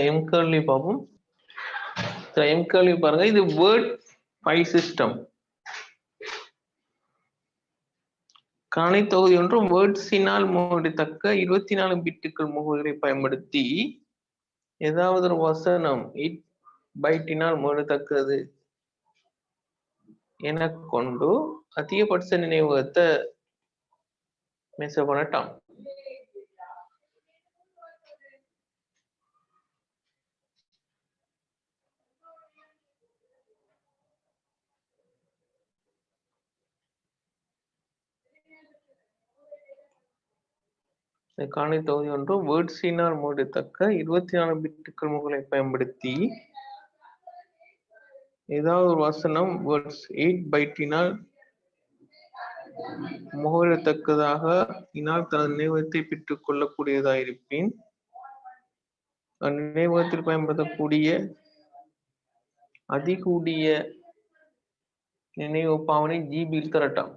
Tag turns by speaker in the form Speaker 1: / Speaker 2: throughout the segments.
Speaker 1: M curly பார்ப்போம். M curly பாருங்க, இது வேர்ட் ஃபைல் சிஸ்டம். காணி தொகுதி ஒன்றும் வேர்ட்ஸினால் முகவரித்தக்க 24 பிட்டுகள் முகவரியை பயன்படுத்தி ஏதாவது ஒரு வசனம் 8 பைட்டினால் முகவரித்தக்கது என கொண்டு அதிகபட்ச நினைவகத்தை மெசர் பண்ணட்டாம். காணி தொகுதி ஒன்றும் வேர்ட்ஸினால் முகவரித்தக்க 24 பிட்டுகள் முகவரியை பயன்படுத்தி ஏதாவது ஒரு வசனம் வேர்ட்ஸ் 8 பைட்டினால் முகவரித்தக்கதாக இனால் தனது நினைவகத்தை பெற்றுக் கொள்ளக்கூடியதாக இருப்பின் அந்நினைவகத்தில் பயன்படுத்தக்கூடிய அதிகூடிய நினைவு பாவனை ஜிபியில் தரட்டாம்.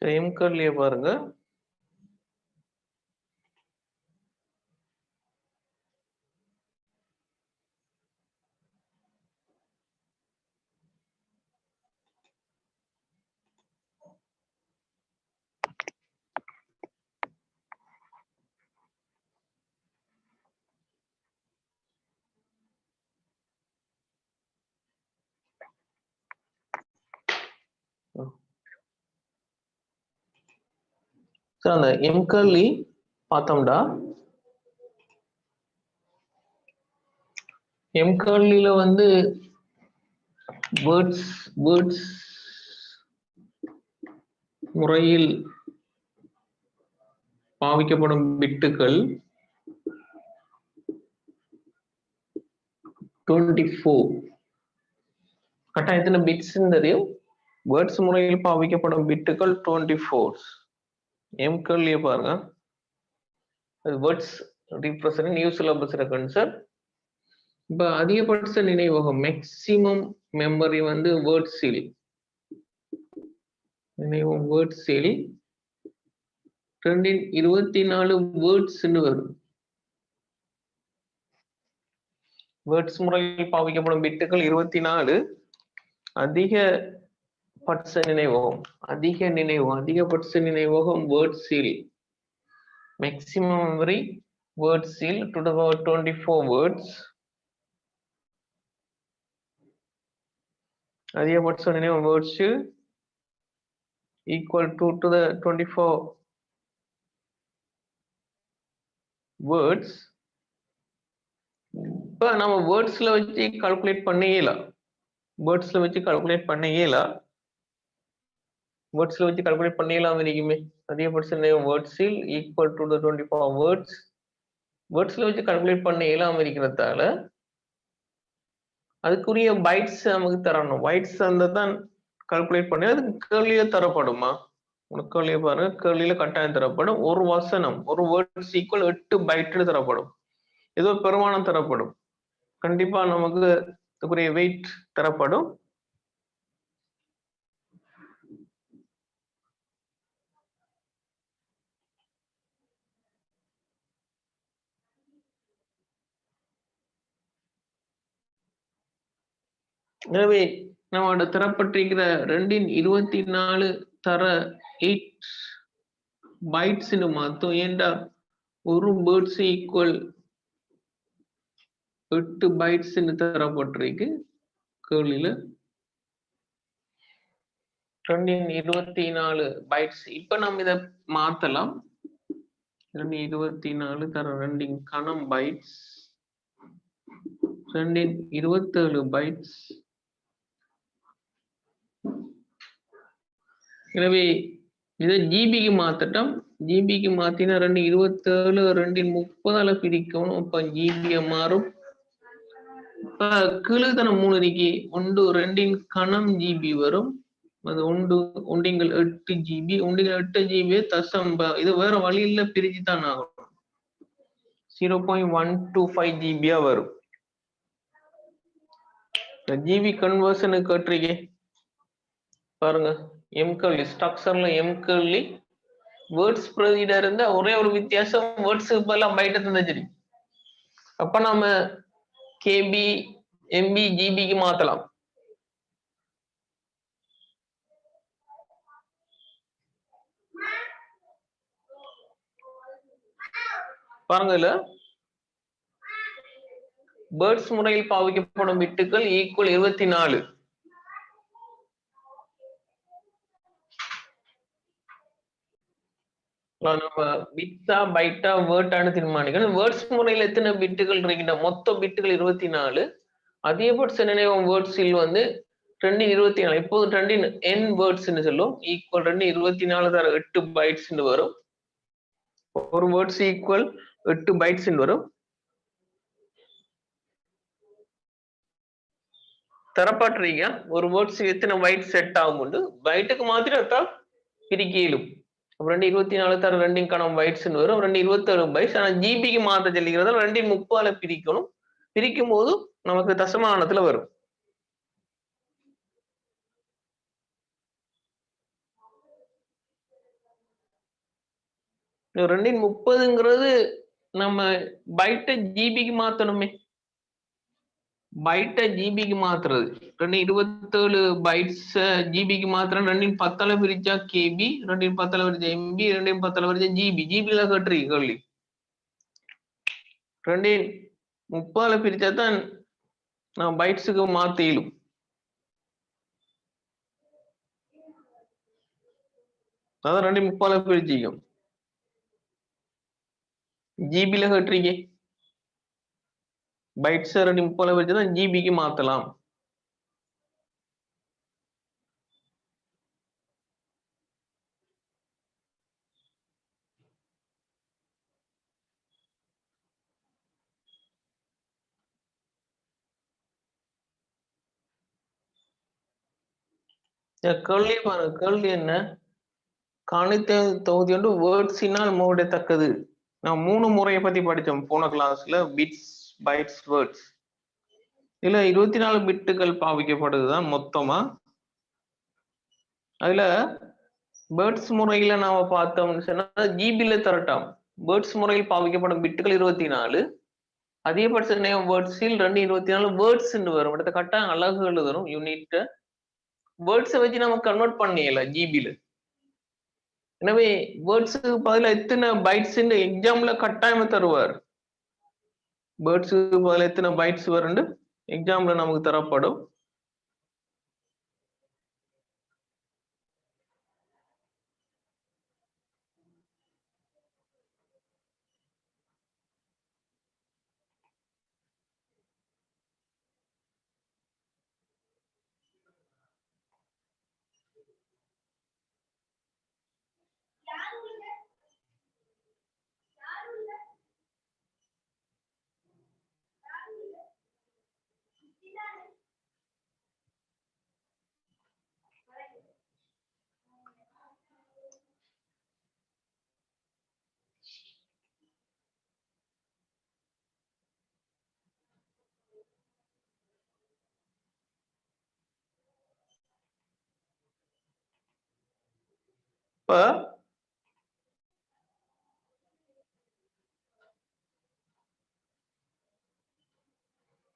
Speaker 1: எம் கர்லியை பாருங்க. அந்த எம் கர்லி பார்த்தோம்டா, எம் கர்லில வந்து வேர்ட்ஸ் முறையில் பாவிக்கப்படும் பிட்டுகள் 24. கட்டாயத்தின பிட்ஸ் தெரியும். வேர்ட்ஸ் முறையில் பாவிக்கப்படும் பிட்டுகள் 24. எம் கர்லியை பாருங்க, words represent new syllabus concept. இப்ப அதிகபட்ச நினைவகம் மேக்சிமம் மெமரி வந்து வேர்ட்ஸில் நினைவகம் வேர்ட்ஸில் 24 வேர்ட்ஸ் வரும். வேர்ட்ஸ் முறையில் பாவிக்கப்படும் பிட்டுகள் 24. அதிகபட்ச நினைவகம் வேர்ட்ஸில் மேக்சிமம் மெமரி வேர்ட்ஸில் 24 வேர்ட்ஸ். அதிகபட்ச நினைவு வேர்ட்ஸில் equal to the 24 வேர்ட்ஸ். இப்ப நம்ம வேர்ட்ஸ்ல வச்சு கால்குலேட் பண்ண இயலாம். இருக்குமே. அதிகபட்ச நினைவு வேர்ட்ஸில் ஈக்குவல் டு 24 வேர்ட்ஸ். வேர்ட்ஸ்ல வச்சு கால்குலேட் பண்ண இயலாம இருக்கிறதால அதுக்குரிய பைட்ஸ் நமக்கு தரணும். பைட்ஸ் அந்த தான் கால்குலேட் பண்ணி அதுக்கு கேர்லியே தரப்படுமா? உனக்கு கேர்லியே பாருங்க, கேர்லியில கட்டாயம் தரப்படும். ஒரு வசனம் ஒரு வேர்ட்ஸ் ஈக்குவல் 8 பைட்ல தரப்படும். ஏதோ பெருமானம் தரப்படும். கண்டிப்பா நமக்கு அதுக்குரிய வெயிட் தரப்படும். எனவே நம்மளோட தரப்பட்டிருக்கிற 2/24 தர 8 பைட்ஸ் மாத்தோம். ஏண்டா ஒரு வேர்ட்ஸ் ஈக்குவல் 8 பைட்ஸ் தரப்பட்டிருக்கு கேர்லில. 2/24 பைட்ஸ். இப்ப நம்ம இதை மாத்தலாம். 2/24 தர 2 கணம் பைட்ஸ், 2/27 பைட்ஸ். எனவே இதை ஜிபிக்கு மாத்தட்டும். ஜிபிக்கு மாத்தினா 2/27 2/30 பிரிக்கணும். அப்ப ஜிபிய மாறும். இப்ப கீழே தன 3 இருக்கு. 1 2 கணம் ஜிபி வரும். அது உண்டிங்கள் 8 GB உண்டிங்கள் 8 GB தசம் இது வேற வழியில பிரிச்சு தான் ஆகும் 0.125 GB வரும் ஜிபி கன்வர்ஷனுக்கு கேட்டிருக்கே பாருங்க எம்கர்லி ஸ்ட்ரக்சர்ல எம்கர்லி வேர்ட்ஸ் பிரதியிட இருந்தா ஒரே ஒரு வித்தியாசம் வேர்ட்ஸுக்கு பதிலாக பைட்டை தந்துச்சு அப்ப நாம கேபி எம்பி ஜிபிக்கு மாத்தலாம் பாருங்க இல்ல பேர்ட்ஸ் முறையில் பாவிக்கப்படும் பிட்டுகள் ஈக்குவல் 24 நம்ம பிட்டா பைட்டா வேர்ட்டானு தீர்மானிக்கணும் வேர்ட்ஸ் முறையில் எத்தனை பிட்டுகள் இருக்கின்ற மொத்த பிட்டுகள் 24 அதிகபட்ச நினைவகம் வேர்ட்ஸில் வந்து 224 இப்போது 2 n வேர்ட்ஸ்னு சொல்லும் ஈக்குவல் 224 தர 8 பைட்ஸ் வரும் ஒரு வேர்ட்ஸ் ஈக்குவல் 8 பைட்ஸ் வரும் தரப்பட்டிருக்க ஒரு வேர்ட்ஸ் எத்தனை பைட் செட் ஆகும் பைட்டுக்கு மாத்திரம் பிரிக்கலும் 224 தர 2 கணம் பைட்ஸ் வரும் 227 பைட்ஸ் ஆனா ஜிபிக்கு மாத்த சொல்லிக்கிறதால 230 பிரிக்கணும் பிரிக்கும் போது நமக்கு தசமானத்துல வரும் ரெண்டின் 30ங்கிறது நம்ம பைட்டை ஜிபிக்கு மாத்தணுமே பைட்டை ஜிபிக்கு மாத்துறது 227 பைட்ஸ் ஜிபிக்கு மாத்திரம் 210 பிரிச்சா கேபி 210 பிரிச்சா எம்பி 210 பிரிச்சா ஜிபி ஜிபில கேட்டுருக்கு கேள்வி 230 பிரிச்சா தான் நான் பைட்ஸுக்கு மாத்திலும் அதான் 230 பிரிச்சிக்கும் ஜிபில கேட்டுருக்கே பைட்ஸ் 230 வச்சுதான் ஜிபிக்கு மாத்தலாம் கேள்வி பாருங்க கேள்வி என்ன கணித்த தொகுதி வந்து வேர்ட்ஸினால் மூடத்தக்கது நான் 3 முறையை பத்தி படிச்சோம் போன கிளாஸ்ல பிட்ஸ் பைட்ஸ் வேர்ட்ஸ் இதுல 24 பிட்டுகள் பாவிக்கப்படுதுதான் மொத்தமா அதுல பேர்ட்ஸ் முறையில நாம பார்த்தோம்னு சொன்னா ஜிபில தரட்டாம் பேர்ட்ஸ் முறையில் பாவிக்கப்படும் பிட்டுகள் 24 அதிகபட்ச நேம் வேர்ட்ஸில் 224 வேர்ட்ஸ் வரும் அடுத்த கட்டாயம் அழகுகள் வரும் யூனிட் வேர்ட்ஸை வச்சு நம்ம கன்வெர்ட் பண்ணிடல ஜிபில எனவே வேர்ட்ஸுக்கு பதிலாக எத்தனை பைட்ஸ் எக்ஸாம்ல கட்டாயமா தருவார் வேர்ட்ஸுக்கு பதிலாக எத்தனை பைட்ஸ் வருண்டு எக்ஸாம்ல நமக்கு தரப்படும்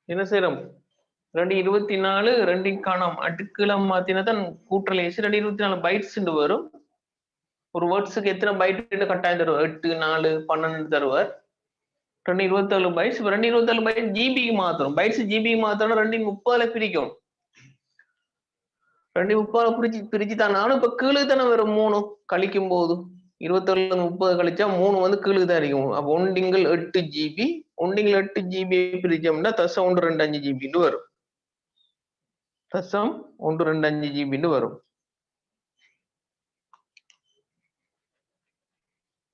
Speaker 1: என்ன செய்யறோம் 224 2 அடுக்குல மாத்தினதான் கூற்றல் ஏசி 224 பைட்ஸ் வரும் ஒரு வேர்ட்ஸுக்கு எத்தனை பைட் கட்டாயம் தருவார் 8 4 12 தருவார் 227 பைட்ஸ் 227 பைட் ஜிபிக்கு மாத்திரம் பைட்ஸ் ஜிபிக்கு மாத்திரம் 230 பிரிக்கும் 230 பிரிச்சு தானே இப்ப கீழே தானே வரும் 3 கழிக்கும் போது 27 30 கழிச்சா 3 வந்து கீழே தான் இருக்கும் அப்ப 1 GB 1 GB பிரிச்சோம்னா தசம் 125 GB வரும் தசம் 125 GB வரும்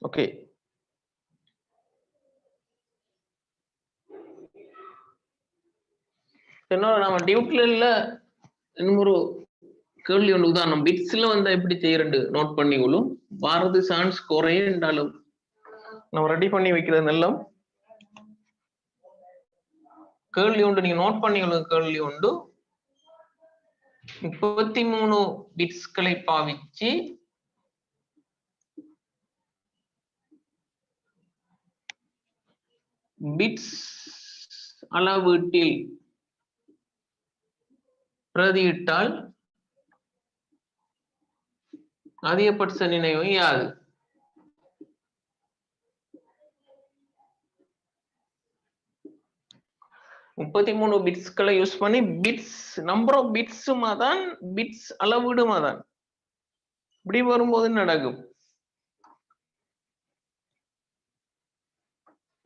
Speaker 1: ஓகே நம்ம டியூட்ல இன்னொரு கேள்வி ஒன்று உதாரணம் பிட்ஸ்ல வந்தா எப்படி செய்யறது நோட் பண்ணிக்கொள்ளும் வாரது சான்ஸ் குறைய என்றாலும் நம்ம ரெடி பண்ணி வைக்கிறது நல்ல கேள்வி உண்டு நீங்க நோட் பண்ணிக்கொள்ளுங்க கேள்வி உண்டு 33 பிட்ஸ்களை பாவிச்சு பிட்ஸ் அளவீட்டில் பிரதியிட்டால் அதிகபட்ச நினைவு யாது 33 பிட்ஸ்களை யூஸ் பண்ணி பிட்ஸ் நம்பர் ஆஃப் பிட்ஸுமா தான் பிட்ஸ் அளவீடுமா தான் இப்படி வரும்போது நடக்கும்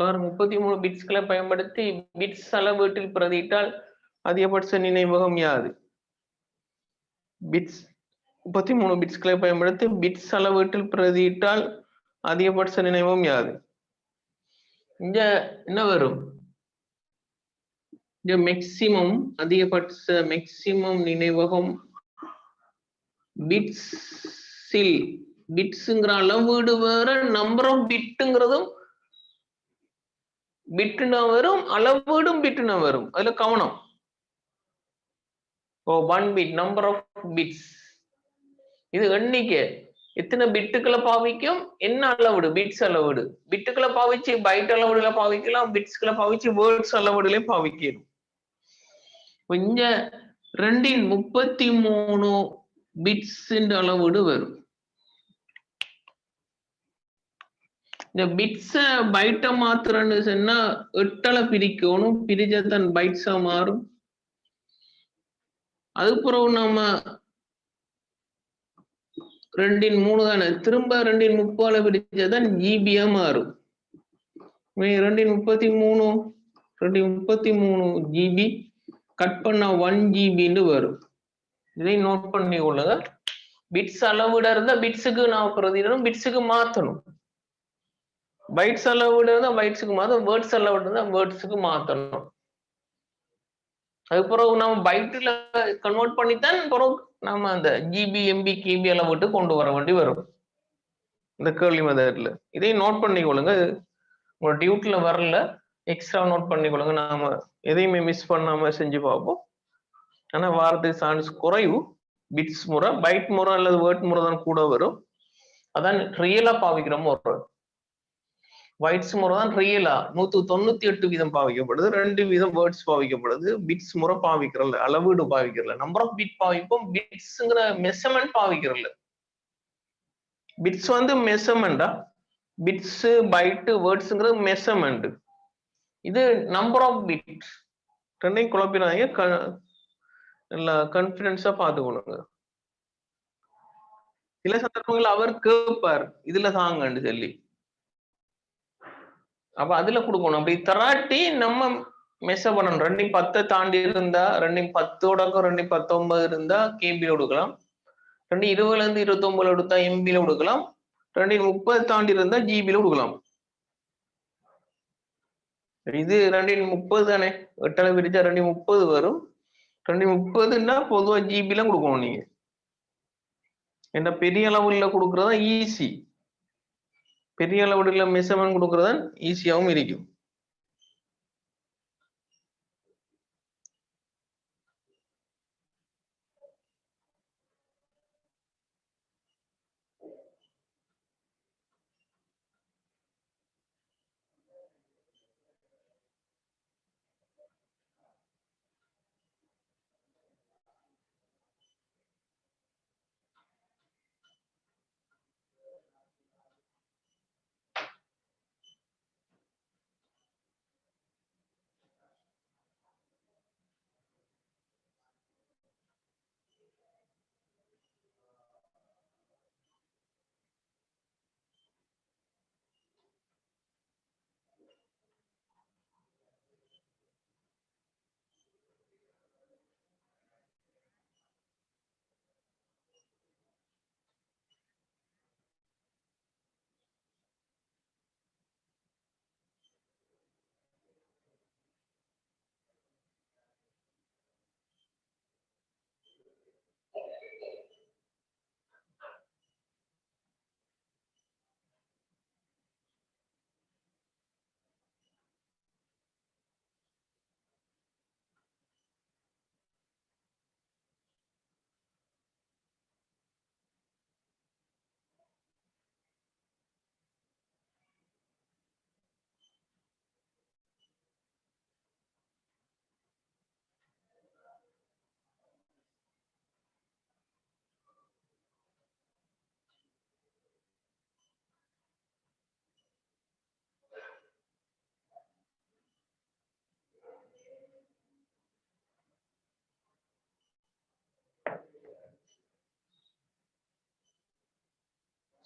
Speaker 1: பாருங்க 33 பிட்ஸ்களை பயன்படுத்தி பிட்ஸ் அளவீட்டில் பிரதியிட்டால் அதிகபட்ச நினைவகம் யாது பிட்ஸ் 33 பிட்ஸ்களை பயன்படுத்தி பிட்ஸ் அளவீட்டில் பிரதியிட்டால் அதிகபட்ச நினைவகம் யாது இங்க என்ன வரும் இந்த மேக்ஸிமம் அதிகபட்ச மேக்ஸிமம் நினைவகம் பிட்ஸில் பிட்ஸ்ங்கற அளவீடு வேற நம்பர் ஆஃப் பிட்ங்கிறதும் பிட்னா வரும் அளவீடும் பிட்னா வரும் அதுல கவனம் one bit number of bits இது எண்ணிக்கை எத்தனை பிட்டுகளை பாவிக்கும் என்ன அளவீடு பிட்ஸ் அளவீடு பிட்டுகளை பாவிச்சு பைட் அளவீடுல பாவிக்கலாம் பிட்ஸ்களை பாவிச்சு வேர்ட்ஸ் அளவீடுல பாவிக்கணும் இங்க 33 பிட்ஸ் அளவீடு வரும் இந்த பிட்ஸ பைட்டை மாத்துறன்னு சொன்னா 8 பிரிக்கணும் பிரிச்சதான் பைட்ஸா மாறும் அதுக்கப்புறம் நம்ம 2/3 தானே திரும்ப 2/30 பிரிச்சதான் ஜிபியா மாறும் 2/33 ஜிபி கட் பண்ண 1 ஜிபின்னு வரும் இதை நோட் பண்ணி கொள்ளுங்க பிட்ஸ் அளவிட இருந்தா பிட்ஸுக்கு நான் பிரதியிடணும் பிட்ஸுக்கு மாத்தணும் பைட்ஸ் அளவிட இருந்தா பைட்ஸுக்கு மாத்தணும் வேர்ட்ஸ் அளவிட இருந்தா வேர்ட்ஸுக்கு மாத்தணும் அதுக்கப்புறம் நம்ம பைட்ல கன்வெர்ட் பண்ணித்தான் பிறகு நம்ம அந்த ஜிபி எம்பி கேபி அளவிட்டு கொண்டு வர வேண்டி வரும் இந்த கேள்வி மெத்தட்ல இதையும் நோட் பண்ணிக்கொள்ளுங்க உங்களோட டியூட்டில வரல எக்ஸ்ட்ரா நோட் பண்ணிக்கொள்ளுங்க நாம எதையுமே மிஸ் பண்ணாம செஞ்சு பார்ப்போம் ஆனா வாரத்துக்கு சான்ஸ் குறைவு பிட்ஸ் முறை பைட் முறை அல்லது வேர்ட் முறை தான் கூட வரும் அதான் ரியலா பாவிக்கிற முறை வைட்ஸ் முறை தான் ரியலா 198 வீதம் பாவிக்கப்படுது 2 வீதம் வேர்ட்ஸ் பாவிக்கப்படுது பிட்ஸ் முறை பாவிக்கிறல்ல அளவீடு பாவிக்கிறல நம்பர் ஆஃப் பிட் பாவிப்போம் பிட்ஸ்ங்கிற மெஷர்மெண்ட் பாவிக்கிறல்ல பிட்ஸ் வந்து மெஷர்மெண்டா பிட்ஸ் பைட் வேர்ட்ஸ்ங்கிறது மெஷர்மெண்ட் இது நம்பர் ஆஃப் பிட் ரெண்டையும் குழப்பினாங்க நல்லா கான்ஃபிடன்ஸா பாத்துக்கணுங்க சில சந்தர்ப்பங்கள் அவர் கேட்பார் இதுல தாங்கன்னு சொல்லி அப்ப அதுல கொடுக்கணும் அப்படி தராட்டி நம்ம மெஷர் பண்ணணும் 210 தாண்டி இருந்தா 210 219 இருந்தா கேபில கொடுக்கலாம் 220 29 எடுத்தா எம்பில கொடுக்கலாம் 230 தாண்டி இருந்தா ஜிபில கொடுக்கலாம் இது 230 தானே 8 பிரிச்சா 230 வரும் 230ன்னா பொதுவா ஜிபில கொடுக்கணும் நீங்க என்ன பெரிய அளவுல கொடுக்கறதா ஈஸி பெரிய அளவுல மெஷர்மெண்ட் கொடுக்கறதா ஈஸியாவும் இருக்கும்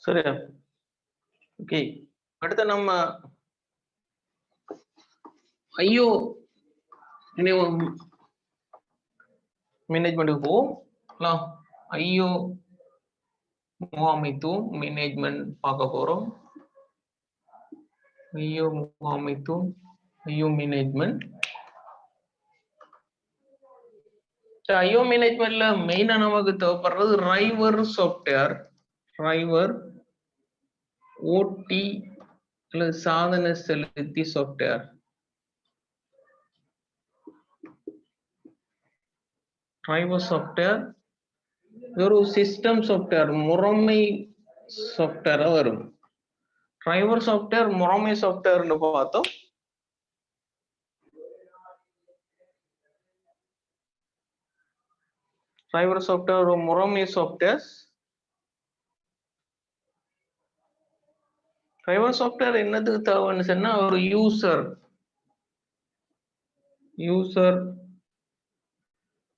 Speaker 1: சரியா? ஓகே. அடுத்து நம்ம ஐயோ மேனேஜ்மெண்ட்டுக்கு போவோம். ஐயோ முகாமைத்துவம் மேனேஜ்மெண்ட் பார்க்க போறோம். ஐயோ முகாமைத்துவம், ஐயோ மேனேஜ்மெண்ட். ஐயோ மேனேஜ்மெண்ட்ல மெயினா நமக்கு தேவைப்படுறது ரைவர் சாஃப்ட்வேர், ரைவர் ஓடி அல்லது சாதன செலுத்தி சாஃப்ட்வேர். ரைவர் சாஃப்ட்வேர் ஒரு சிஸ்டம் சாஃப்ட்வேர், முறைமை சாஃப்ட்வேரா வரும். ரைவர் சாஃப்ட்வேர் முறைமை சாஃப்ட்வேர்னு பார்த்தோம். ரைவர் சாஃப்ட்வேர் ஒரு முறைமை சாஃப்ட்வேர். ரைவர் சாஃப்ட்வேர் என்னதுக்கு தேவைன்னு சொன்னா ஒரு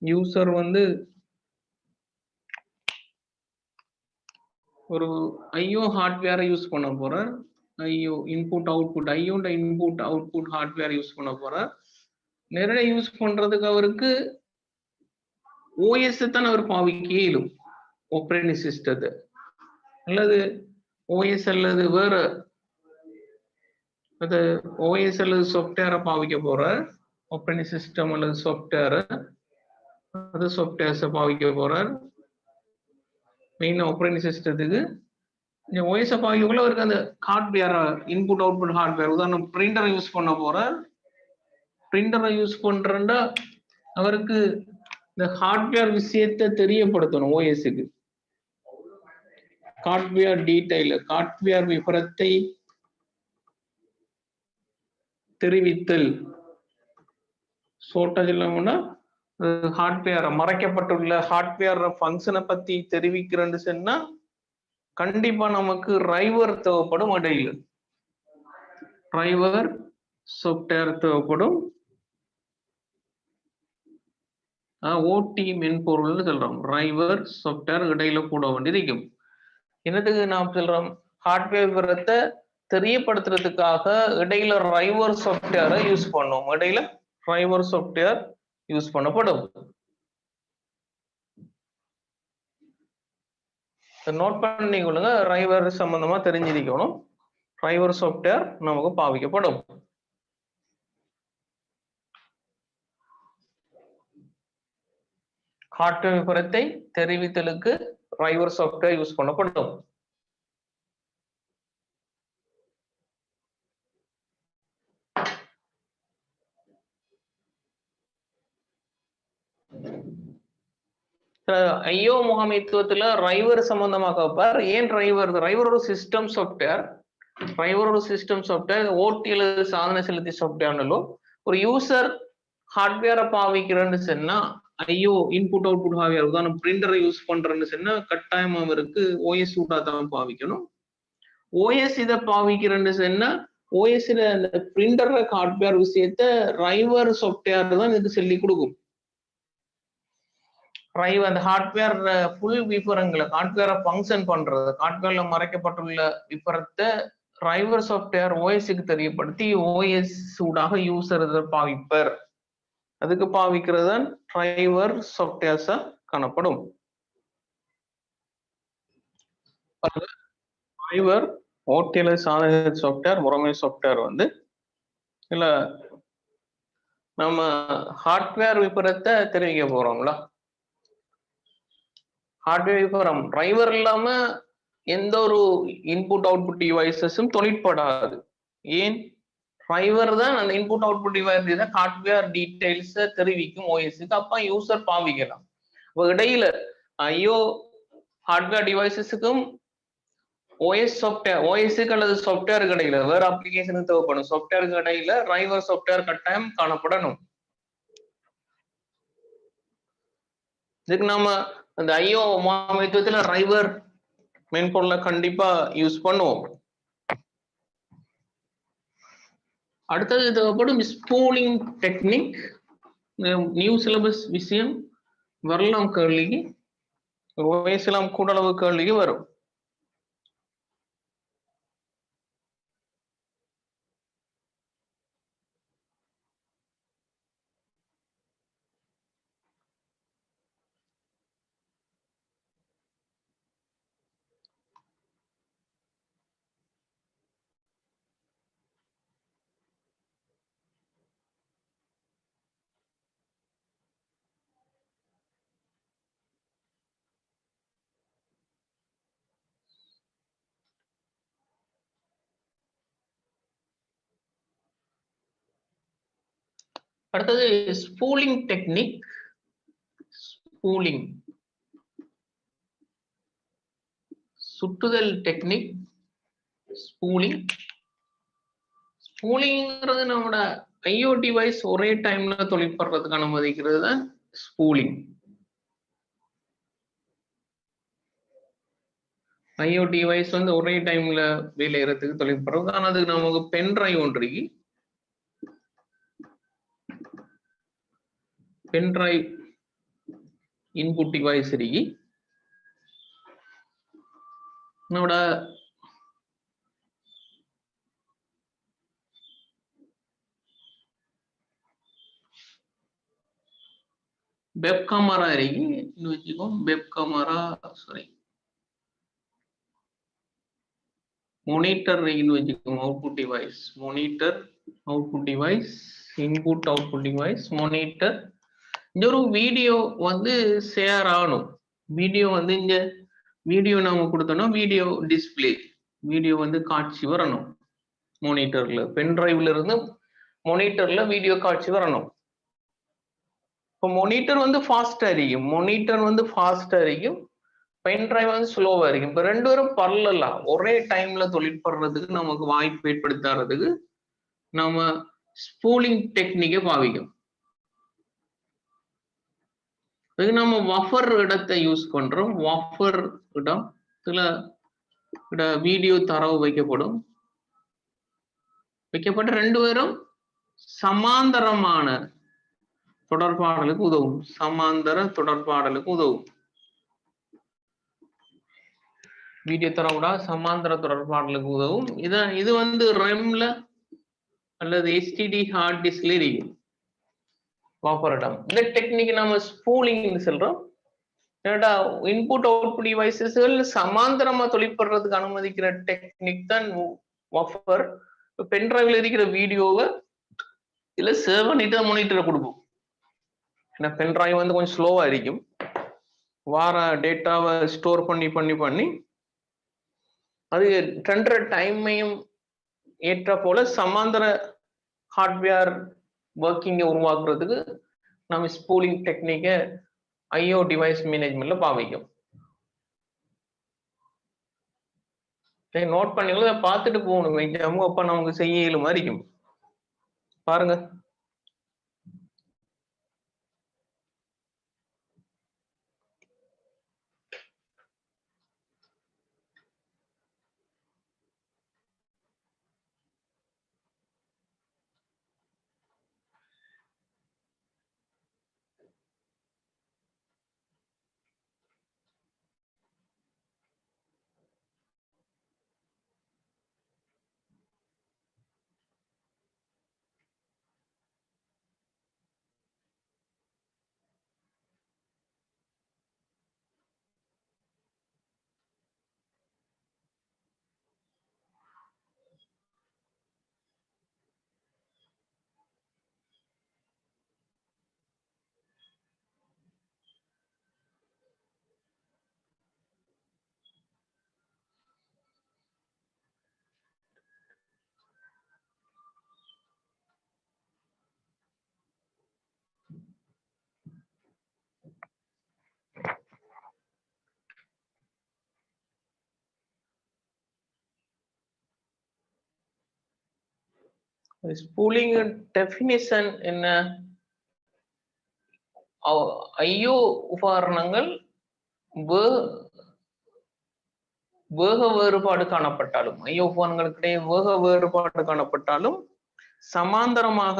Speaker 1: யூசர் வந்து ஒரு ஐயோ ஹார்ட்வேரை யூஸ் பண்ண போற, ஐயோ இன்புட் அவுட்புட், ஐயோட இன்புட் அவுட்புட் ஹார்ட்வேர் யூஸ் பண்ண போற. நிறைய யூஸ் பண்றதுக்கு அவருக்கு ஓஎஸ் தான் அவர் பாவிக்க இயலும், ஆப்பரேட்டிங் சிஸ்டத்தை அல்லது ஓஎஸ் அல்லது வேற அது ஓஎஸ் அல்லது சாஃப்ட்வேரை பாவிக்க போற, ஆப்பரேட்டிங் சிஸ்டம் அல்லது சாஃப்ட்வேரை அது சாஃப்ட்வேர்ஸை பாவிக்க போறார். மெயின் ஆப்பரேட்டிங் சிஸ்டத்துக்கு ஓஎஸ் பாவிக்கக்குள்ள அவருக்கு அந்த ஹார்ட்வேர் இன்புட் அவுட்புட் ஹார்ட்வேர், உதாரணம் பிரிண்டரை யூஸ் பண்ண போறார். பிரிண்டரை யூஸ் பண்றா அவருக்கு இந்த ஹார்ட்வேர் விஷயத்தை தெரியப்படுத்தணும் ஓஎஸ்க்கு. ஹார்ட்வேர் டீடைல், ஹார்ட்வேர் விவரத்தை தெரிவித்தல். ஷார்ட்டேஜ் இல்லாமன்னா ஹார்ட்வேர் மறைக்கப்பட்டுள்ள ஹார்ட்வேர் ஃபங்க்ஷனை பத்தி தெரிவிக்கிறேன்னு சொன்னா கண்டிப்பா நமக்கு ரைவர் தேவைப்படும். இடையில ரைவர் சாஃப்ட்வேர் தேவைப்படும். ஓடி மென்பொருள்னு சொல்றோம். ரைவர் சாஃப்ட்வேர் இடையில கூட வேண்டியிருக்கும். என்னதுக்கு நாம் சொல்றோம்? ஹார்ட்வேர் விவரத்தை தெரியப்படுத்துறதுக்காக இடையில ரைவர் சாஃப்ட்வேரை யூஸ் பண்ணுவோம். இடையில ரைவர் சாஃப்ட்வேர் யூஸ் பண்ணப்படும். நோட் பண்ணிக்கொள்ளுங்க, ரைவர் சம்பந்தமா தெரிஞ்சிருக்கணும். ரைவர் சாஃப்ட்வேர் நமக்கு பாவிக்கப்படும். ஹார்ட்வேர் விவரத்தை தெரிவித்தலுக்கு ரைவர் சாஃப்ட்வேர் யூஸ் பண்ணப்படும். ஐயோ முகாமைத்துவத்துல ரைவர் சம்பந்தமாக பார். ஏன் ரைவர்? ரைவர் ஒரு சிஸ்டம் சாஃப்ட்வேர், ரைவர் ஒரு சிஸ்டம் சாஃப்ட்வேர், ஓடி அல்லது சாதன செலுத்தி சாஃப்ட்வேர்னாலும் ஒரு யூசர் ஹார்ட்வேரை பாவிக்கிறேன்னு சொன்னா ஐயோ இன்புட் அவுட்புட் ஹார்ட்வேர், உதாரணம் பிரிண்டரை யூஸ் பண்றேன்னு சொன்னா கட்டாயம் அவருக்கு ஓஎஸ் சூட்டா தான் பாவிக்கணும். ஓஎஸ் இதை பாவிக்கிறேன்னு சொன்னா ஓஎஸ்ல அந்த பிரிண்டர் ஹார்ட்வேர் விஷயத்த ரைவர் சாஃப்ட்வேர் தான் இது சொல்லி கொடுக்கும். அந்த ஹார்ட்வேர் ஃபுல் விவரங்களை, ஹார்ட்வேரை ஃபங்க்ஷன் பண்றது, ஹார்ட்வேர்ல மறைக்கப்பட்டுள்ள விவரத்தை ரைவர் சாஃப்ட்வேர் ஓஎஸ்க்கு தெரியப்படுத்தி ஓஎஸ் சூடாக யூசர் இதை பாவிப்பர். அதுக்கு பாவிக்கிறது தான் ரைவர் சாஃப்ட்வேர்ஸா காணப்படும். ரைவர் ஓடிஎல் சாதன சாஃப்ட்வேர், முறைமை சாஃப்ட்வேர் வந்து இல்ல நம்ம ஹார்ட்வேர் விவரத்தை தெரிவிக்க போறோம்ல. ஹார்ட்வேர் விவரம் ரைவர் இல்லாம எந்த ஒரு இன்புட் அவுட்புட் டிவைசஸும் தொழிற்படாது. ஏன்? ரைவர் தான் அந்த input output device hardware details தெரிவிக்கும் ஓஎஸ்க்கு. அப்ப யூசர் பாவிக்கலாம். இடையில ஐயோ ஹார்ட்வேர் டிவைசஸுக்கும் ஓஎஸ் சாஃப்ட்வேர், ஓஎஸ்க்கு அல்லது சாஃப்ட்வேருக்கு இடையில வேற அப்ளிகேஷனுக்கு தேவைப்படும். சாஃப்ட்வேருக்கு இடையில ரைவர் சாஃப்ட்வேர் கட்டாயம் காணப்படணும். இதுக்கு நாம அந்த ஐயோ முகாமைத்துவத்துல ரைவர் மென்பொருளை கண்டிப்பா யூஸ் பண்ணுவோம். அடுத்தது தேவைப்படும் ஸ்பூலிங் டெக்னிக். நியூ சிலபஸ் விஷயம் வரலாம் கேள்விக்கு, ஓஎஸ்லாம் கூடளவு கேள்விக்கு வரும். அடுத்தது ஸ்பூலிங் டெக்னிக். ஸ்பூலிங் சுட்டுதல் டெக்னிக். ஸ்பூலிங் ஸ்பூலிங்கிறது நம்மளோட ஐஓ டிவைஸ் ஒரே டைம்ல தொழிற்படுறதுக்கு அனுமதிக்கிறது தான் ஸ்பூலிங். ஐஓ டிவைஸ் வந்து ஒரே டைம்ல வேலை செய்யறதுக்கு தொழிற்படுறது. ஆனால் அதுக்கு நமக்கு பென் டிரைவ் ஒன்று இருக்கு. பென் டிரைவ் இன்புட் டிவைஸ் இருக்கு. நம்மளோட வெப் கேமரா இருக்கு. இன்னும் வச்சுக்கோ வெப் கேமரா, சாரி மானிட்டர் இருக்குன்னு வச்சுக்கோங்க. Output device, monitor output device, input output device, monitor. இந்த ஒரு வீடியோ வந்து ஷேர் ஆகணும். வீடியோ வந்து இங்க வீடியோ நாம கொடுத்தோம்னா வீடியோ டிஸ்பிளே, வீடியோ வந்து காட்சி வரணும். மானிட்டர்ல பென் டிரைவ்ல இருந்து மானிட்டர்ல வீடியோ காட்சி வரணும். இப்போ மானிட்டர் வந்து ஃபாஸ்டா இருக்கும், மானிட்டர் வந்து ஃபாஸ்டா இருக்கும், பென் டிரைவ் வந்து ஸ்லோவா இருக்கும். இப்போ ரெண்டு பேரும் பரலலா ஒரே டைம்ல தொழிற்படுறதுக்கு நமக்கு வாய்ப்பு ஏற்படுத்துறதுக்கு நாம ஸ்பூலிங் டெக்னிக்கை பாவிக்கும். அதுக்கு நம்ம வஃபர் இடத்தை யூஸ் பண்றோம். வஃபர் இடம் வீடியோ தரவு வைக்கப்பட்டு ரெண்டு பேரும் சமாந்தரமான தொடர்பாடலுக்கு உதவும். சமாந்தர தொடர்பாடலுக்கு உதவும். வீடியோ தரவுட சமாந்தர தொடர்பாடலுக்கு உதவும். இது வந்து ரெம்ல அல்லது எஸ்டிடி ஹார்ட் டிஸ்க்ல இருக்கும். வஃபர் இடம். இந்த டெக்னிக் நம்ம ஸ்பூலிங் சொல்றோம். இன்புட் அவுட்புட் டிவைசஸ்கள் சமாந்தரமா தொழிற்படுறதுக்கு அனுமதிக்கிற டெக்னிக் தான் வஃபர். பென் டிரைவ்ல இருக்கிற வீடியோவை இதுல சேவ் பண்ணிட்டு மானிட்டரை கொடுப்போம். ஏன்னா பென் டிரைவ் வந்து கொஞ்சம் ஸ்லோவா இருக்கும். வார டேட்டாவை ஸ்டோர் பண்ணி அது ரெண்டரை டைமையும் ஏற்ற போல சமாந்தர ஹார்ட்வேர் ஒர்க்கிங்கை உருவாக்குறதுக்கு நம்ம ஸ்பூலிங் டெக்னிக்கை ஐஓ டிவைஸ் மேனேஜ்மெண்ட்ல பாவிக்கும். நோட் பண்ணிங்களா, பார்த்துட்டு போகணும். எக்ஸாமுக்கு அப்ப நமக்கு செய்ய இயலும் மாதிரி இருக்கும். பாருங்க. ஸ்பூலிங் டெஃபினிஷன் என்ன? ஐஓ உபகரணங்கள் வேக வேறுபாடு காணப்பட்டாலும், ஐஓ உபகரணங்களுக்கிடையே வேக வேறுபாடு காணப்பட்டாலும் சமாந்தரமாக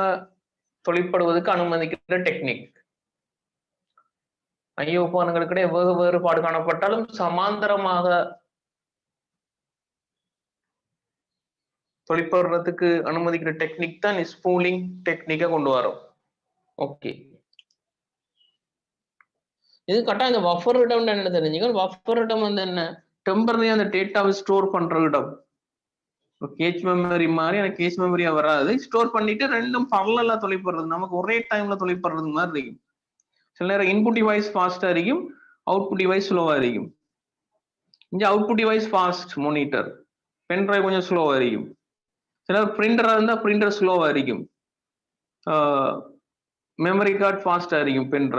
Speaker 1: தொழிற்படுவதற்கு அனுமதிக்கிற டெக்னிக். ஐஓ உபகரணங்களுக்கிடையே வேக வேறுபாடு காணப்பட்டாலும் சமாந்தரமாக தொழிற்படுறதுக்கு அனுமதிக்கிற டெக்னிக் தான் ஸ்பூலிங் டெக்னிக்கை கொண்டு வரும். ஓகே, இது கரெக்டா. இந்த வஃபர் இடம் என்ன தெரிஞ்சுக்கணும். வஃபர் இடம் வந்து என்ன? டெம்பரரி அந்த டேட்டாவை ஸ்டோர் பண்ற இடம். கேச் மெமரி மாதிரி எனக்கு கேச் மெமரியா வராது. ஸ்டோர் பண்ணிட்டு ரெண்டும் பரலலா தொழிற்படுறது, நமக்கு ஒரே டைம்ல தொழிற்படுறது மாதிரி இருக்கும். சில நேரம் இன்புட் டிவைஸ் ஃபாஸ்டா இருக்கும், அவுட்புட் டிவைஸ் ஸ்லோவா இருக்கும். இங்க output device fast, monitor. Pen drive கொஞ்சம் ஸ்லோவா இருக்கும். சில பிரிண்டரா இருந்தா பிரிண்டர் ஸ்லோவா இருக்கும். மெமரி கார்டு ஃபாஸ்டா இருக்கும், பென்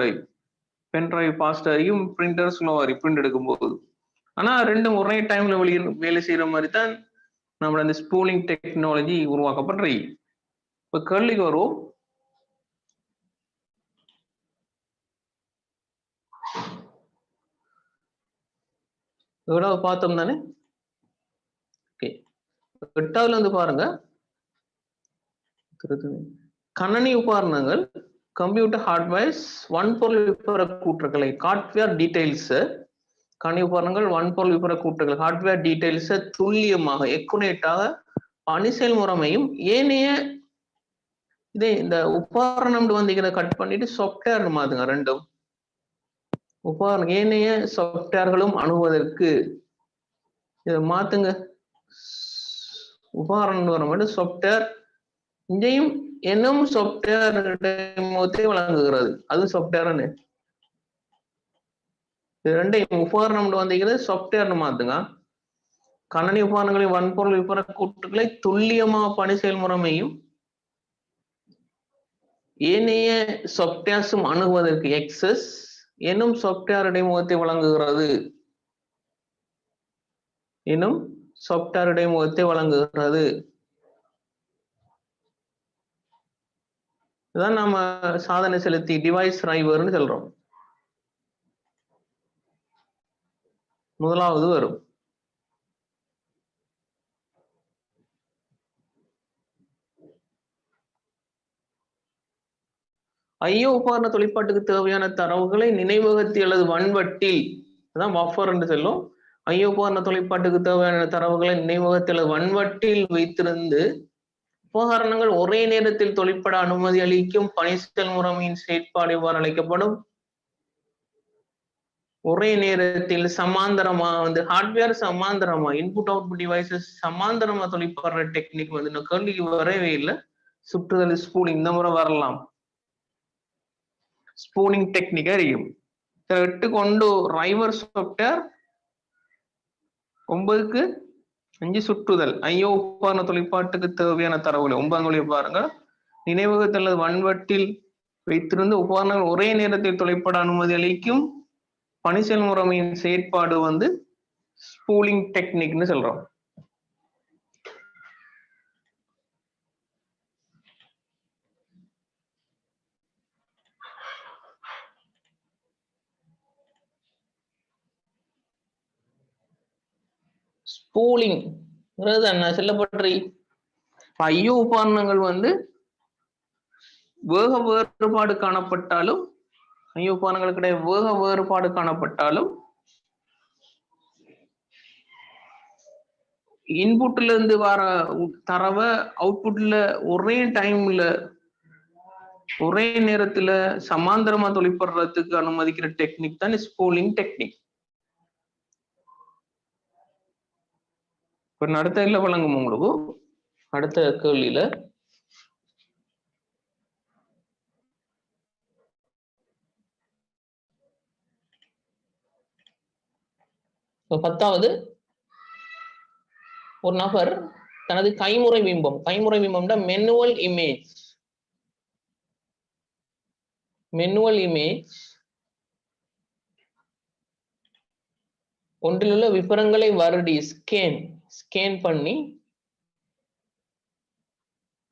Speaker 1: டிரைவ் ஃபாஸ்டா இருக்கும், பிரிண்டர் ஸ்லோவா இருக்கும் பிரிண்ட் எடுக்கும் போது. ஆனா ரெண்டும் ஒரே டைம்ல வேலை செய்யற மாதிரி தான் நம்மளோட அந்த ஸ்பூலிங் டெக்னாலஜி உருவாக்கப்படுறது. இப்ப கேள்விக்கு வரும், எவ்வளவு பார்த்தோம் தானே. ஓகே, 8வதுல வந்து பாருங்க, கணனி உபகரணங்கள் கம்ப்யூட்டர் ஹார்ட்வேர்ஸ் வன்பொருள் விவர கூற்றுகளை ஹார்ட்வேர் டீடைல்ஸ், கணனி உபகரணங்கள் வன்பொருள் விவர கூற்றுகள் ஹார்ட்வேர் டீடைல்ஸை துல்லியமாக எக்குரேட்டாக பணி செயல்முறைமையும் ஏனைய இதே இந்த உபகரணம் வந்து இதை கட் பண்ணிட்டு சாஃப்ட்வேர் மாத்துங்க. ரெண்டும் உபகரணம் ஏனைய சாஃப்ட்வேர்களும் அணுகுவதற்கு இதை மாத்துங்க. உபகரணம் வர மட்டும் சாஃப்ட்வேர் இங்கேயும் என்னும் சாஃப்ட்வேர் வழங்குகிறது, அது சாஃப்ட்வேர்னு. ரெண்டையும் உபகரணம் வந்தீங்கன்னா சாஃப்ட்வேர்னு மாத்துங்க. கணனி உபகரணங்களின் வன்பொருள் விவர கூற்றுகளை துல்லியமாக பணி செயல்முறைமையும் ஏனைய சாஃப்ட்வேர்ஸும் அணுகுவதற்கு எக்ஸஸ் என்னும் சாஃப்ட்வேர் இடைமுகத்தை வழங்குகிறது, என்னும் சாஃப்ட்வேர் இடைமுகத்தை வழங்குகிறது. இதான் நம்ம சாதனை செலுத்தி டிவைஸ் டிரைவர்னு சொல்றோம். முதலாவது வரும். ஐயோ உபகரண தொழிற்பாட்டுக்கு தேவையான தரவுகளை நினைவகத்தில் அல்லது வன்வட்டில், அதான் பஃபர் என்று சொல்லும். ஐயோ உபகரண தொழிற்பாட்டுக்கு தேவையான தரவுகளை நினைவகத்தில் அல்லது வன்வட்டில் வைத்திருந்து உபகரணங்கள் ஒரே நேரத்தில் தொழிற்பட அனுமதி அளிக்கும் பணி செயல்முறையின் செயற்பாடு இவ்வாறு அழைக்கப்படும். ஒரே நேரத்தில் சமாந்தரமா வந்து ஹார்ட்வேர் சமாந்தரமா இன்புட் அவுட்புட் டிவைசஸ் சமாந்தரமா தொழிற்படுற டெக்னிக் வந்து இந்த கேள்விக்கு வரவே இல்லை. சுற்றுதல் ஸ்பூலிங் இந்த முறை வரலாம். ஸ்பூனிங் டெக்னிக் அறியும். 8 கொண்டு ரைவர் சாஃப்ட்வேர், 9க்கு 5 சுற்றுதல் ஐயோ உபகரண தொழிற்பாட்டுக்கு தேவையான தரவுகளை 9 பாருங்க. நினைவகத்தில் அல்லது வன்வட்டில் வைத்திருந்து உபகரணங்கள் ஒரே நேரத்தில் தொழிற்பட அனுமதி அளிக்கும் பணி செயல்முறையின் செயற்பாடு வந்து ஸ்பூலிங் டெக்னிக்னு சொல்றோம். ஸ்பூலிங் என்ன சொல்லப்பட்ட ஐயோ உபகரணங்கள் வந்து வேக வேறுபாடு காணப்பட்டாலும், ஐயோ உபகரணங்களுக்கிடையே வேக வேறுபாடு காணப்பட்டாலும் இன்புட்ல இருந்து வர தரவை அவுட்புட்ல ஒரே டைம்ல ஒரே நேரத்துல சமாந்தரமா தொழிற்படுறதுக்கு அனுமதிக்கிற டெக்னிக் தான் ஸ்பூலிங் டெக்னிக். இப்ப அடுத்த இல்ல வழங்கும் உங்களுக்கு அடுத்த கேள்வியில பத்தாவது, ஒரு நபர் தனது கைமுறை பிம்பம்னா மெனுவல் இமேஜ் ஒன்றிலுள்ள விவரங்களை வருடி ஸ்கேன் பண்ணி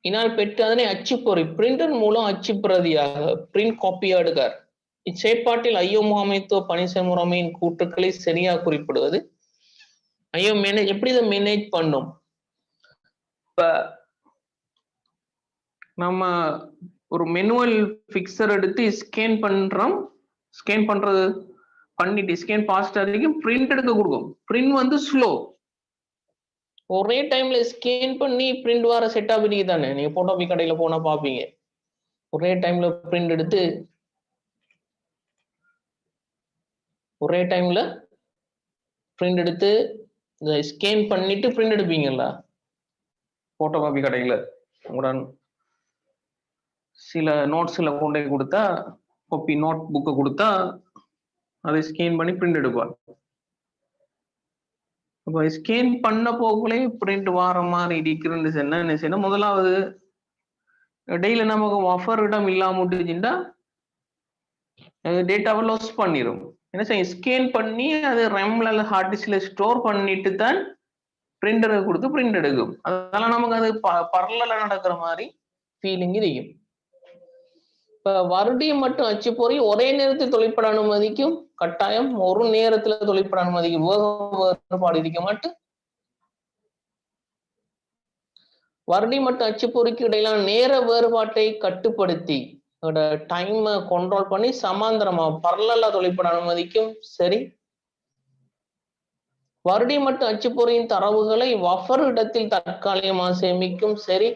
Speaker 1: இனால் பெற்று அதனை அச்சுப்பொறி பிரிண்டர் மூலம் அச்சுப்பிரதியாக பிரிண்ட் காப்பியாடுகார். இச்செயற்பாட்டில் ஐயோ முகாமைத்துவ பணி செயல்முறையின் கூற்றுக்களை சரியாக குறிப்பிடுவது. ஐயோ எப்படி இதை மேனேஜ் பண்ணும்? இப்ப நம்ம ஒரு மெனுவல் பிக்சர் எடுத்து ஸ்கேன் பண்றது பண்ணிட்டு ஸ்கேன் ஃபாஸ்டா வரைக்கும் பிரிண்ட் எடுக்க கொடுக்கும். பிரிண்ட் வந்து ஸ்லோ. ஒரே டைம்ல ஸ்கேன் பண்ணி பிரிண்ட் வர செட்டப் இன்னைக்கு தானே நீங்க போட்டோபி கடையில போனா பாப்பீங்க. ஒரே டைம்ல பிரிண்ட் எடுத்து ஸ்கேன் பண்ணிட்டு பிரிண்ட் எடுப்பீங்களா போட்டோ காப்பி கடையில? உடன் சில நோட்ஸ்ல கொண்டு கொடுத்தா காப்பி நோட் புக்கை கொடுத்தா அதை ஸ்கேன் பண்ணி பிரிண்ட் எடுப்பார். அப்ப ஸ்கேன் பண்ண போகலே பிரிண்ட் வார மாதிரி இருக்கிறது என்ன செய்யணும்? முதலாவது இடையில நமக்கு பஃபர் இடம் இல்லாம விட்டுச்சுன்னா டேட்டாவை லாஸ் பண்ணிடும். என்ன செய்யும், ஸ்கேன் பண்ணி அது ரேம்ல அல்ல ஹார்ட் டிஸ்க்ல ஸ்டோர் பண்ணிட்டு தான் பிரிண்டருக்கு கொடுத்து பிரிண்ட் எடுக்கும். அதனால நமக்கு அது பரலலா நடக்கிற மாதிரி ஃபீலிங் இருக்கும். இப்ப மறுபடியும் மட்டும் அச்சு பொறி ஒரே நேரத்தில் தொழிற்பட அனுமதிக்கும், கட்டாயம் ஒரு நேரத்துல தொழிற்பட அனுமதிக்கும், வேறுபாடு இருக்க மாட்டேன். வருடி மற்றும் அச்சுப்பொறிக்கு இடையிலான நேர வேறுபாட்டை கட்டுப்படுத்தி டைம் கண்ட்ரோல் பண்ணி சமாந்தரமா பரலலா தொழிற்பட அனுமதிக்கும். சரி, வருடி மற்றும் அச்சுப்பொறியின் தரவுகளை பஃபர் இடத்தில் தற்காலிகமாக சேமிக்கும். சரி,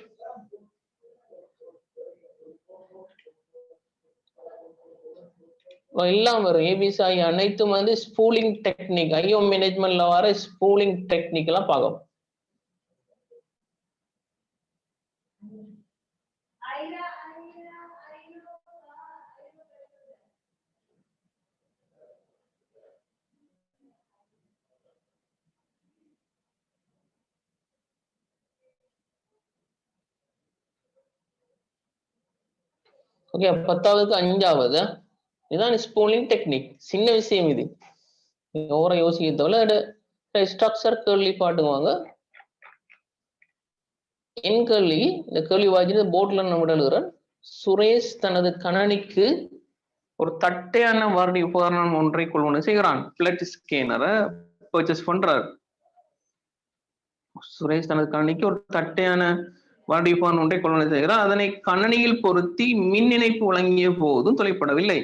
Speaker 1: எல்லாம் வரும். ஏபிசி அனைத்தும் வந்து ஸ்பூலிங் டெக்னிக், ஐஓ மேனேஜ்மெண்ட்ல வர ஸ்பூலிங் டெக்னிக் எல்லாம் பார்க்கும். ஓகே, 10வது 5வது இதுதான் ஸ்பூலிங் டெக்னிக். சின்ன விஷயம் இது, ஓவரா யோசிக்க தேவையில்ல. ஸ்ட்ரக்சர் கேள்வி பாட்டுவாங்க. என் கேள்வி, இந்த கேள்வி வாய்ச்சி போர்ட்ல நம்ம எழுதுறேன். சுரேஷ் தனது கணனிக்கு ஒரு தட்டையான வருடி உபகரணம் ஒன்றை கொள்வனவு செய்கிறான். பிளட் ஸ்கேனரை பர்ச்சேஸ் பண்றார். சுரேஷ் தனது கணனிக்கு ஒரு தட்டையான வருடி உபகரணம் ஒன்றை கொள்வனவு செய்கிறார். அதனை கணனியில் பொருத்தி மின் இணைப்பு வழங்கிய போதும் தொலைப்படவில்லை.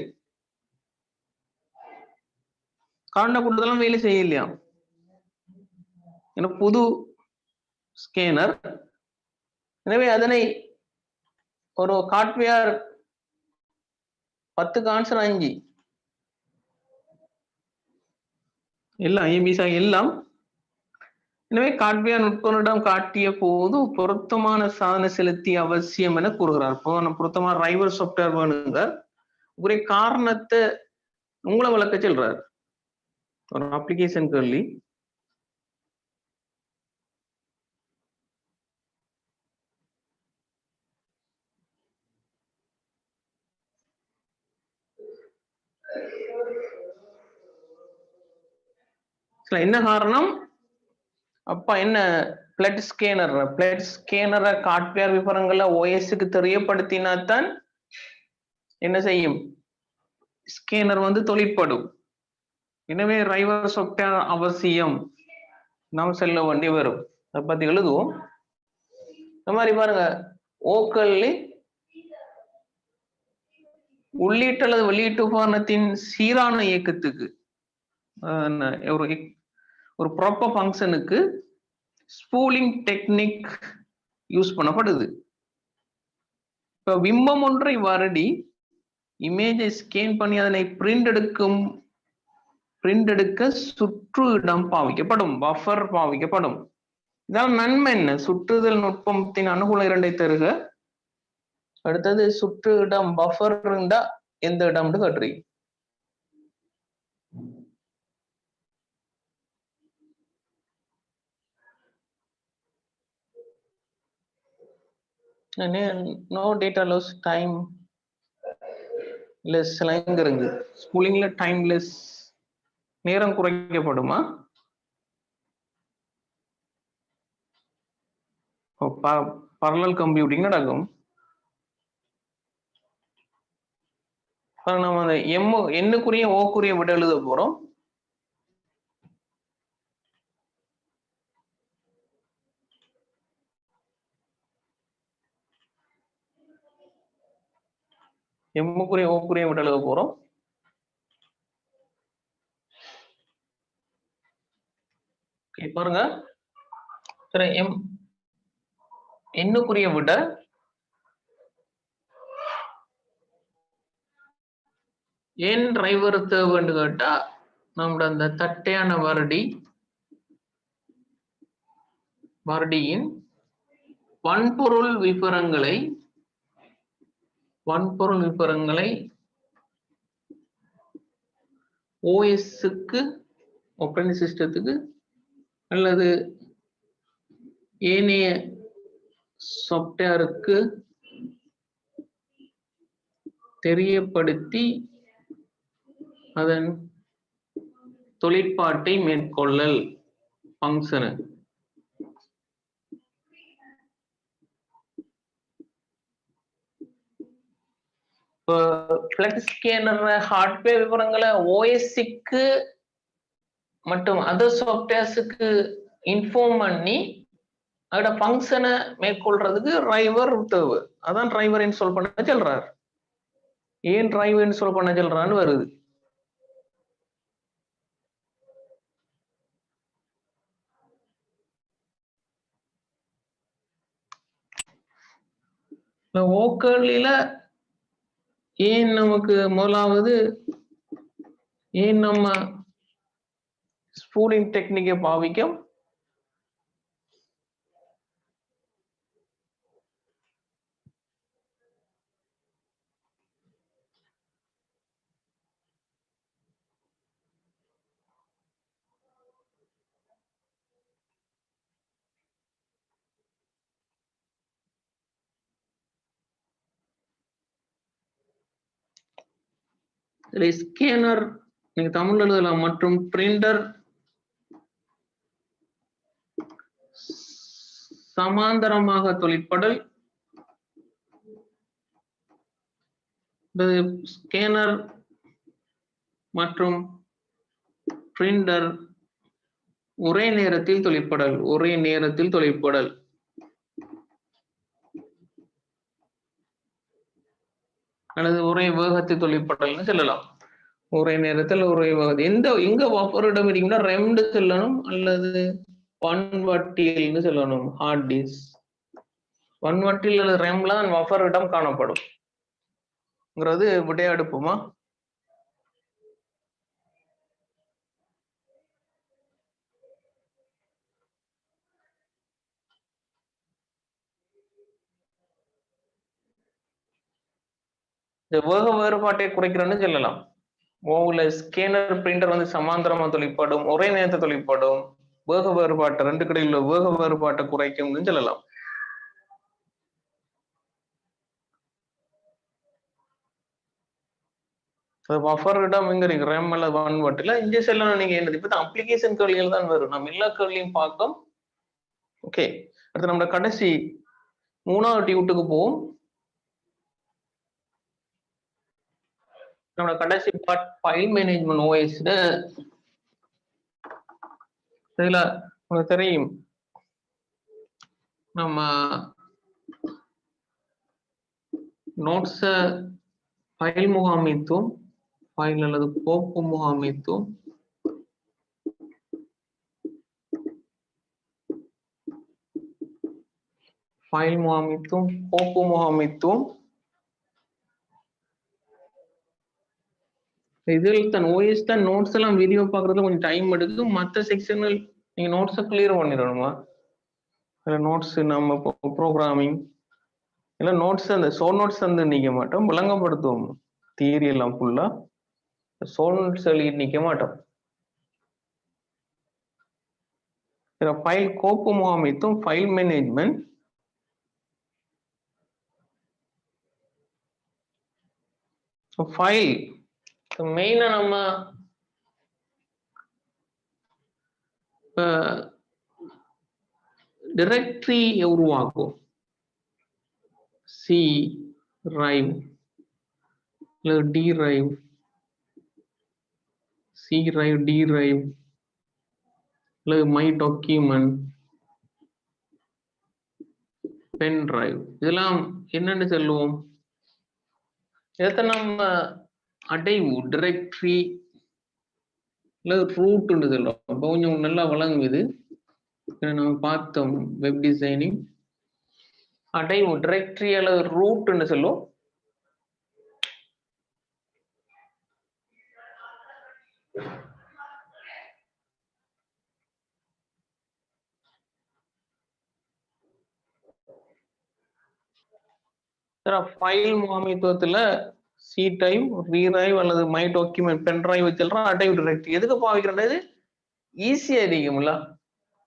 Speaker 1: காண்ட கூடுதலும் வேலை செய்யலையா? புது ஸ்கேனர், எனவே அதனை ஒரு ஹார்ட்வேர் 10 ஆன்சர் 5 எல்லாம் ஏபிசி எல்லாம். எனவே ஹார்ட்வேர் நுட்பனிடம் காட்டிய போது பொருத்தமான சாதன செலுத்தி அவசியம் என கூறுகிறார். பொருத்தமான டிரைவர் சாஃப்ட்வேர் வேணுங்க. ஒரே காரணத்தை உங்களை விளக்க சொல்றார். ஒரு அப்ளிகேஷன் கேள்வி. என்ன காரணம்? அப்ப என்ன, பிளட் ஸ்கேனரை ஹார்ட்வேர் விவரங்களை ஓஎஸ்க்கு தெரியப்படுத்தினாத்தான் என்ன செய்யும், ஸ்கேனர் வந்து தொழிற்படும். எனவே டிரைவர் சாஃப்ட்வேர் அவசியம், நாம் செல்ல வேண்டி வரும். அதை பத்தி எழுதுவோம். இந்த மாதிரி பாருங்க, ஓக்கல்ல உள்ளீட்டு அல்லது வெளியீட்டு உபகரணத்தின் சீரான இயக்கத்துக்கு ஒரு ப்ராப்பர் ஃபங்க்ஷனுக்கு ஸ்பூலிங் டெக்னிக் யூஸ் பண்ணப்படுது. இப்ப பிம்பம் ஒன்றை வருடி இமேஜை ஸ்கேன் பண்ணி அதனை பிரிண்ட் எடுக்க சுற்று இடம் பாவிக்கப்படும், பஃபர் பாவிக்கப்படும். இதால் நன்மை என்ன? சுற்றுதல் நுட்பத்தின் அனுகூல 2 தருக. அடுத்தது சுற்று இடம் பஃபர் இருந்தா எந்த இடம்னு கட்டுறீங்க. No data loss, time less இருக்கு. ஸ்பூலிங்ல டைம் லெஸ், நேரம் குறைக்கப்படுமா? பரலல் கம்ப்யூட்டிங் நடக்கும். நம்ம அந்த எண்ணுக்குரிய ஓக்குரிய விட எழுத போறோம். எம்முக்குரிய ஓக்குரிய விட எழுத போறோம். பாருங்க, எண்ணுக்குரிய விட ஏன் டிரைவர் தேவைன்னு கேட்டா, நம்மளோட அந்த தட்டையான வருடியின் வன்பொருள் விவரங்களை ஓஎஸ்க்கு, ஆப்பரேட்டிங் சிஸ்டத்துக்கு அல்லது ஏனைய சாஃப்ட்வேருக்கு தெரியப்படுத்தி அதன் தொழிற்பாட்டை மேற்கொள்ளல் ஃபங்க்ஷன். இப்போ ஃபிளக்ஸ் ஸ்கேனர் ஹார்ட்வேர் விவரங்களை ஓஎஸ்சிக்கு மற்றும் அதர் சாஃப்ட்வேர்ஸுக்கு இன்ஃபார்ம் பண்ணி அதோட ஃபங்க்ஷனை மேற்கொள்றதுக்கு டிரைவர் தேவை. அதான் டிரைவர் இன்ஸ்டால் பண்ண சொல்றாரு. ஏன் டிரைவர் இன்ஸ்டால் பண்ண சொல்றான்னு வருது. ஓக்கர்லில ஏன் நமக்கு முதலாவது ஏன் நம்ம ஸ்பூலிங் டெக்னிக்கை பாவிக்கும்? ஸ்கேனர் நீங்க தமிழ்ல எழுதலாம். மற்றும் பிரிண்டர் சமாந்தரமாக தொழிற்படல். ஸ்கேனர் மற்றும் பிரிண்டர் ஒரே நேரத்தில் தொழிற்படல். ஒரே நேரத்தில் தொழிற்படல். அல்லது ஒரே வேகத்தில் தொழிற்படல்னு சொல்லலாம். ஒரே நேரத்தில் ஒரே வேகத்தில். எங்க பஃபரிடம் இருக்குன்னா ரெம்டு சொல்லணும் அல்லது ஒன்வட்டில்னு சொல்லணும். ஹார்ட் டிஸ்க் ஒன்வட்டில் அல்லது ரெம்ல தான் பஃபரிடம் காணப்படும். விடையெடுப்புமா? இந்த வேக வேறுபாட்டை குறைக்கிறேன்னு சொல்லலாம். ஸ்கேனர் பிரிண்டர் வந்து சமாந்தரமா தொழிற்படும், ஒரே நேரத்தை தொழிற்படும், வேக வேறுபாட்டை ரெண்டு கடையில் உள்ள வேக வேறுபாட்டை குறைக்கும்னு சொல்லலாம். பஃபரிடம் எங்க இருக்கு? ரெம் அல்லது ஒன்வட்டில். இங்கே செல்லணும். நீங்க என்னது இப்ப அப்ளிகேஷன் கேள்விகள் தான் வரும். நம்ம எல்லா கேள்வியும் பார்க்கும். ஓகே, அடுத்து நம்ம கடைசி 3வது டியூட்டுக்கு போவோம். நம்மளோட கடைசி பார்ட் ஃபைல் மேனேஜ்மெண்ட் ஓஎஸ்ல. இதுல உங்களுக்கு தெரியும் நம்ம நோட்ஸ ஃபைல் முகாமைத்துவம், ஃபைல் அல்லது கோப்பு முகாமைத்துவம், ஃபைல் முகாமைத்துவம், கோப்பு முகாமைத்துவம். இதில் தான் ஓஎஸ் தான் நோட்ஸ் எல்லாம் வீடியோ பார்க்கறதுல கொஞ்சம் டைம் எடுக்கும். மற்ற செக்ஷன்கள் நீங்க நோட்ஸை கிளியர் பண்ணிடணுமா? நோட்ஸ் நம்ம ப்ரோக்ராமிங் இல்லை நோட்ஸ் அந்த ஷோ நோட்ஸ் வந்து நிற்க மாட்டோம், விளங்கப்படுத்துவோம். தியரி எல்லாம் ஃபுல்லா ஷோ நோட்ஸ் எழுதி நிற்க மாட்டோம். ஃபைல் கோப்பு முகாமைத்துவம், ஃபைல் மேனேஜ்மெண்ட், ஃபைல் மெயினா நம்ம டைரக்டரி உருவாக்கும். சி டிரைவ் இல்லை D drive, C drive, D drive அல்லது மை டாக்குமெண்ட், பென் டிரைவ், இதெல்லாம் என்னன்னு சொல்லுவோம்? இதை நம்ம அடைவு டைரக்டரி இல்லை ரூட்னு சொல்றோம். அப்போ கொஞ்சம் நல்லா வழங்குது. நம்ம பார்த்தோம் வெப் டிசைனிங். அடைவு டைரக்டரி அல்லது ரூட்னு சொல்லுவோம். ஃபைல் முகாமைத்துவத்துல சி டைவ், ரி டிரைவ் அல்லது மை டாக்குமெண்ட், பென் டிரைவ் வச்சிடறோம். அடைவு டைரக்டரி எதுக்கு பாவிக்கிறது? ஈஸியா இருக்கும்ல,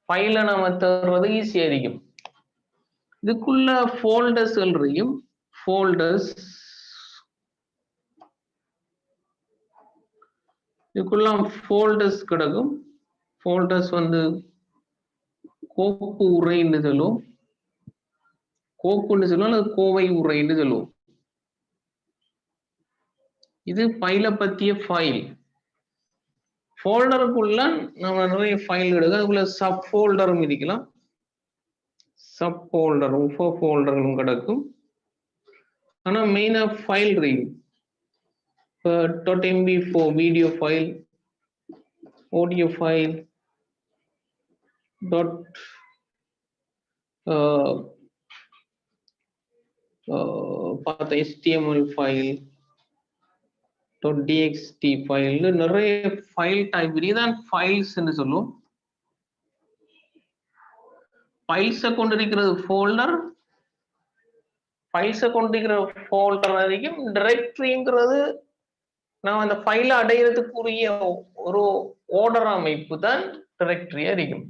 Speaker 1: ஃபைல நம்ம தர்றது ஈஸியா இருக்கும். இதுக்குள்ள ஃபோல்டர்ஸ் இருக்கும். ஃபோல்டர்ஸ் இதுக்குள்ள ஃபோல்டர்ஸ் கிடக்கும். ஃபோல்டர்ஸ் வந்து கோப்பு உரைன்னு சொல்லுவோம், கோப்புன்னு சொல்லுவோம் அல்லது கோவை உரைன்னு சொல்லுவோம். இது ஃபைலை பற்றிய ஃபைல். ஃபோல்டருக்குள்ள நம்ம நிறைய ஃபைல் எடுக்க, அதுக்குள்ள சப் ஃபோல்டரும் இருக்கலாம், சப் ஃபோல்டர் உப ஃபோல்டர்களும் கிடக்கும். ஆனால் மெயினாக ஃபைல் இருக்கு. இப்போ .mp4 video file, audio file, HTML file, .txt file, நிறைய ஃபைல் டைப் இதுதான் ஃபைல்ஸ்ன்னு சொல்லுவோம். ஃபைல்ஸை கொண்டிருக்கிறது ஃபோல்டர், ஃபைல்ஸை கொண்டிருக்கிற ஃபோல்டர் வரைக்கும். டைரக்டரிங்கிறது நாம் அந்த ஃபைலை அடையிறதுக்குரிய ஒரு ஆர்டர் அமைப்பு தான் டைரக்டரி இருக்கும்.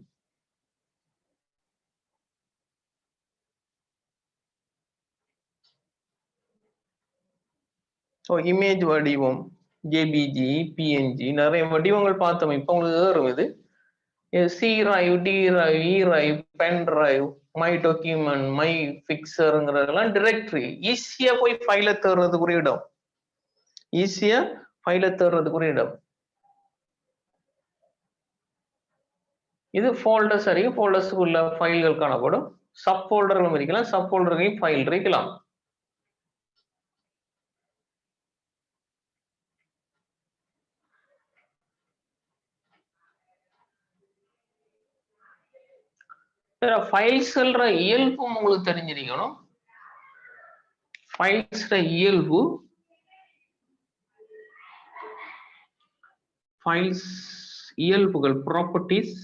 Speaker 1: இமேஜ் வடிவம் JPG, PNG நிறைய வடிவங்கள் பார்த்தோம். இப்போ உங்களுக்கு ஏறும் இது C drive, D drive, E drive, pen drive, my document, my பிக்சருங்கிறதெல்லாம் டிரெக்டரி. ஈஸியா போய் ஃபைலை தேடுறதுக்குரிய இடம், ஈஸியா ஃபைலை தேடுறதுக்குரிய இடம். இது ஃபோல்டர்ஸ் அறியும். ஃபோல்டர்ஸுக்குள்ள ஃபைல்கள் காணப்படும். சப் ஃபோல்டர்களும் இருக்கலாம், சப் ஃபோல்டர்களையும் ஃபைல் இருக்கலாம். ஃபைல்ஸ்ன்ற இயல்பும் உங்களுக்கு தெரிஞ்சிருக்கணும். ஃபைல்ஸ் இயல்பு, ஃபைல்ஸ் இயல்புகள், ப்ராப்பர்ட்டிஸ்.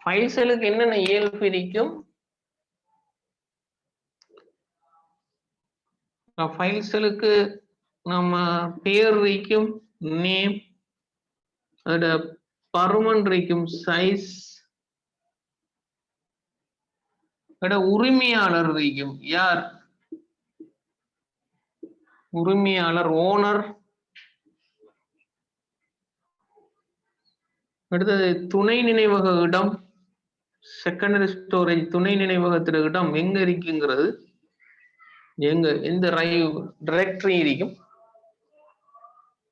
Speaker 1: ஃபைல்ஸ்களுக்கு என்னென்ன இயல்பு இருக்கும்? ஃபைல்ஸ்களுக்கு நம்ம பேர் இருக்கும், நேம், அதோட பருமன் இருக்கும், சைஸ், அதோட உரிமையாளர் இருக்கும், யார் உரிமையாளர், ஓனர். அடுத்தது துணை நினைவக இடம், செகண்டரி ஸ்டோரேஜ், துணை நினைவகத்தின் இடம் எங்க இருக்குங்கிறது, எங்க எந்த டைரக்டரி இருக்கும்.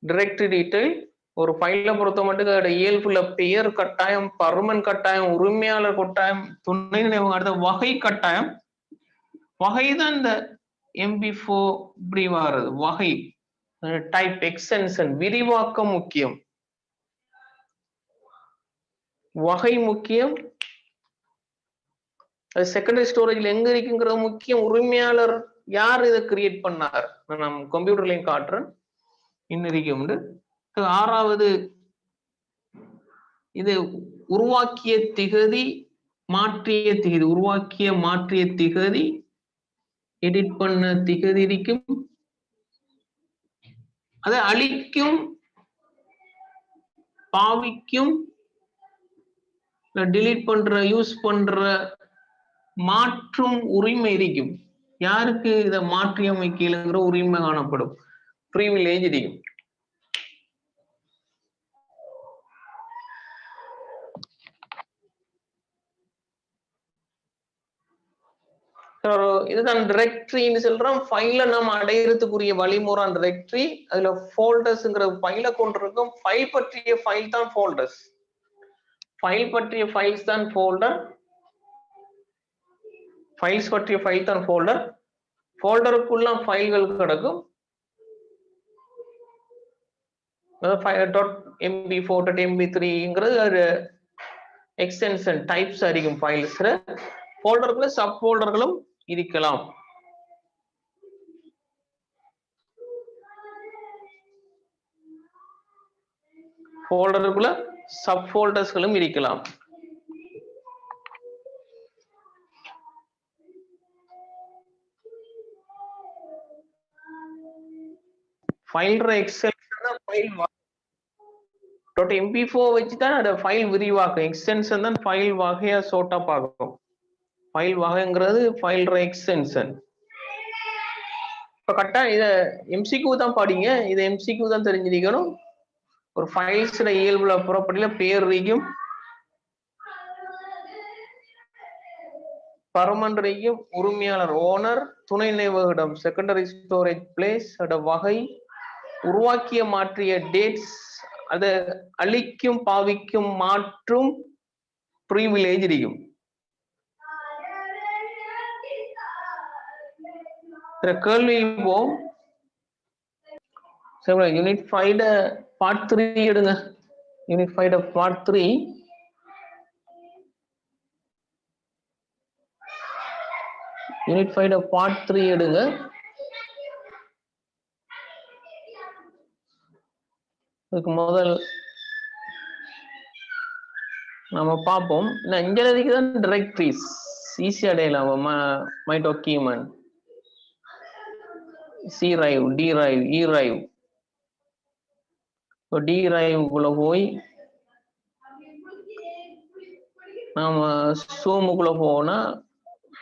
Speaker 1: டைரக்டரி டீடைல் ஒரு ஃபைலை பொறுத்த மட்டும் அதோட இயல்புல பெயர் கட்டாயம், பருமன் கட்டாயம், உரிமையாளர் கட்டாயம், துணை நினைவகம், அடுத்த வகை கட்டாயம். வகைதான் இந்த MP4 இப்படி வாரது வகை, டைப், எக்ஸ்டென்ஷன், விரிவாக்கம் முக்கியம், வகை முக்கியம். செகண்டரி ஸ்டோரேஜ்ல எங்க இருக்குங்கிறது முக்கியம். உரிமையாளர் யார் இதை கிரியேட் பண்ணார், நான் கம்ப்யூட்டர்லையும் காட்டுறேன் இன்னும் இருக்கும். ஆறாவது இது உருவாக்கிய திகதி, மாற்றிய திகதி, உருவாக்கிய மாற்றிய திகதி, எடிட் பண்ண திகதி இருக்கும். அதை அழிக்கும், பாவிக்கும், டிலீட் பண்ற, யூஸ் பண்ற, மாற்றும் உரிமை இருக்கும். யாருக்கு இதை மாற்றி அமைக்கலுங்கிற உரிமை காணப்படும், பிரிவிலேஜ் இருக்கும். இதுதான் டைரக்டரின்னு சொல்றோம். ஃபைலை நம்ம அடையிறதுக்குரிய வழிமுறை டைரக்டரி. அதுல ஃபோல்டர்ஸ்ங்கிற ஃபைலை கொண்டிருக்கும். ஃபைல் பற்றிய ஃபைல் தான் ஃபோல்டர்ஸ், ஃபைல் பற்றிய ஃபைல்ஸ் தான் ஃபோல்டர், ஃபைல்ஸ் பற்றிய ஃபைல் தான் ஃபோல்டர். ஃபோல்டருக்குள்ள ஃபைல்கள் கிடக்கும். .mp4, .mp3ங்கிறது எக்ஸ்டென்ஷன் டைப்ஸ் இருக்கும் ஃபைல்ஸ். ஃபோல்டருக்குள்ள சப் ஃபோல்டர்களும் இருக்கலாம். ஃபோல்டருக்குள்ள சப் ஃபோல்டர்ஸ்களும் இருக்கலாம். ஃபைல் எக்ஸ்டென்ஷன் ஃபைல் .mp4 வச்சு தான் அந்த ஃபைல் விரிவாக்கம், எக்ஸ்டென்ஷன் தான் ஃபைல் வகையா சோட்டா பார்க்கும். ஃபைல் வகைங்கிறது ஃபைல் எக்ஸ்டென்ஷன். இப்ப கரெக்டா இத எம்சிக்யூ தான் படிங்க. இத எம்சிக்யூ தான் தெரிஞ்சிருக்கணும். ஒரு ஃபைல்ஸ்ல இயல்புல ப்ராப்பர்ட்டில பேர் இருக்கும், பர்மனன்ட் இருக்கும், உரிமையாளர் ஓனர், துணை நினைவகம் செகண்டரி ஸ்டோரேஜ் பிளேஸ், அதோட வகை, உருவாக்கிய மாற்றிய டேட்ஸ், அதை அழிக்கும் பாவிக்கும் மாற்றும் ப்ரிவிலேஜ் இருக்கும். கேள்வி போம். யூனிட் 5 பார்ட் 3 எடுங்க. யூனிட் 5 பார்ட் 3 யூனிட் 5 பார்ட் 3 எடுங்க. இதுக்கு முதல் நம்ம பார்ப்போம். இங்க தான் டைரக்டரிஸ் ஈஸியா அடையலாம். My document, C drive, D drive, E drive. D டிரைவுக்குள்ள போய் நாம சூமுக்குள்ள போனா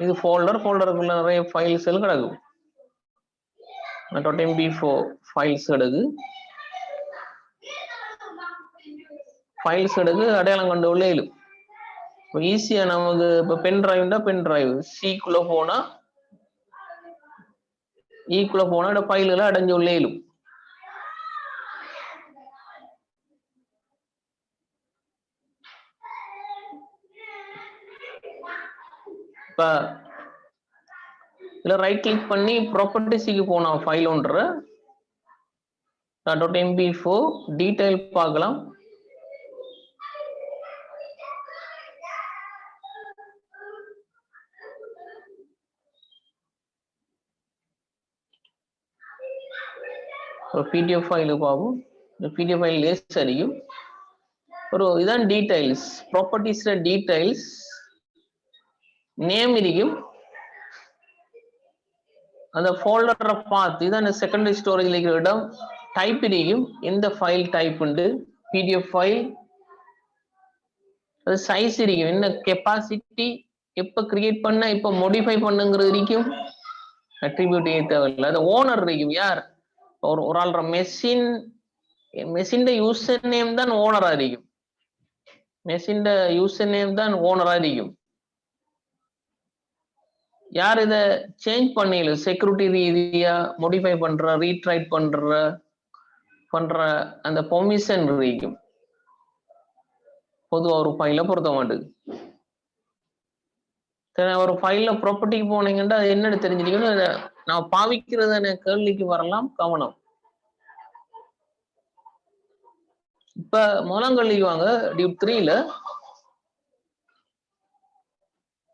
Speaker 1: இது ஃபோல்டருக்குள்ள நிறைய ஃபைல்ஸ் கிடக்கும். .mp4 ஃபைல்ஸ் கிடக்கு. ஃபைல்ஸ் எடுக்கு அடையாளம் கண்டு உள்ள இயலும். ஈஸியா நமக்கு இப்ப பென் டிரைவ்னா பென் டிரைவ், சிக்குள்ள போனா ஈக்குள்ள போனா ஃபைல்களை அடைஞ்சு உள்ள இயலும். இப்ப இதுல ரைட் கிளிக் பண்ணி ப்ராப்பர்ட்டிஸ்க்கு போனா ஃபைல் ஒன்று .mp4 டீடைல் பார்க்கலாம். பிடிஎஃப் ஃபைல் பார்ப்போம். இந்த பிடிஎஃப் ஃபைல் லேஸ் அறியும். ஒரு இதான் டீடைல்ஸ், ப்ராப்பர்ட்டிஸ்ல டீடைல்ஸ், நேம் இருக்கும், அந்த ஃபோல்டரை பார்த்து இதான் செகண்டரி ஸ்டோரேஜ்ல இருக்கிற இடம், டைப் இருக்கும், எந்த ஃபைல் டைப் உண்டு, பிடிஎஃப் ஃபைல், அது சைஸ் இருக்கும், என்ன கெப்பாசிட்டி, எப்ப கிரியேட் பண்ண, இப்ப மோடிஃபை பண்ணுங்கிறது இருக்கும், அட்ரிபியூட் தேவையில்லை. அது ஓனர் இருக்கும், யார் ஒரு ஆள்ற மெஷின் யூசர் நேம் தான் ஓனரா இருக்கும். மெஷின் யூசர் நேம் தான் ஓனரா இருக்கும். யார் இதை சேஞ்ச் பண்ணல, செக்யூரிட்டி ரீதியா மோடிஃபை பண்ற, ரீட்ரைட் பண்ற அந்த பெர்மிஷன் இருக்கும். பொதுவா ஒரு ஃபைல பொருத்த மாட்டேங்குது. ஒரு ஃபைல்ல ப்ராப்பர்ட்டிக்கு போனீங்கன்னா அது என்னன்னு தெரிஞ்சுக்கணும். நான் பாவிக்கிறத கேள்விக்கு வரலாம், கவனம். இப்ப முதலாம் கேள்விக்கு வாங்க. டியூப் 3ல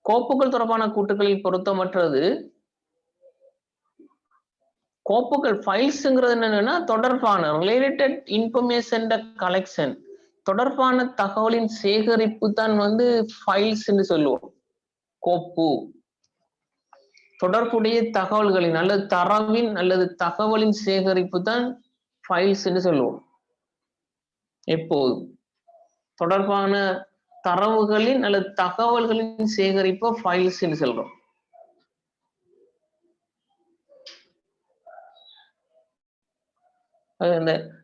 Speaker 1: கோப்புகள் தொடர்பான கூட்டுகளில் பொருத்தமற்றது. கோப்புகள் ஃபைல்ஸ்ங்கிறது என்னன்னா தொடர்பான ரிலேட்டட் இன்ஃபர்மேஷன் கலெக்ஷன், தொடர்பான தகவலின் சேகரிப்பு தான் ஃபைல்ஸ் சொல்லுவோம். கோப்பு தொடர்புடைய தகவல்களின் அல்லது தரவின் அல்லது தகவலின் சேகரிப்பு தான் ஃபைல்ஸ் சொல்லுவோம். எப்போது தொடர்பான தரவுகளின் அல்லது தகவல்களின் சேகரிப்பு ஃபைல்ஸ் சொல்றோம்.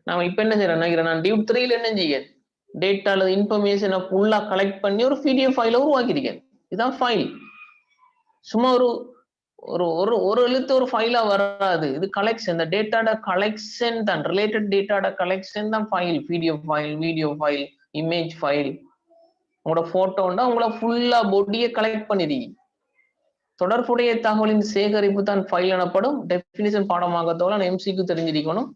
Speaker 1: நாம இப்ப என்ன செய்யறோம், நான் டியூப் 3ல என்ன செய்ய, டேட்டா அல்லது இன்ஃபர்மேஷனை ஃபுல்லா கலெக்ட் பண்ணி ஒரு பிடிஎஃப் ஃபைல உருவாக்கியிருக்கேன். இதுதான் ஃபைல். சும்மா ஒரு எழுத்து ஒரு ஃபைலா வராது. இது கலெக்ஷன், இந்த டேட்டாட கலெக்ஷன் தான், ரிலேட்டட் டேட்டாட கலெக்ஷன் தான் file. PDF file, video file, image file, உங்களோட போட்டோண்டா உங்களை ஃபுல்லா பொடியை கலெக்ட் பண்ணிருக்கீங்க. தொடர்புடைய தகவலின் சேகரிப்பு தான் ஃபைல் எனப்படும். டெபினிஷன் பாடமாகத்தோட எம்சிக்கு தெரிஞ்சிருக்கணும்.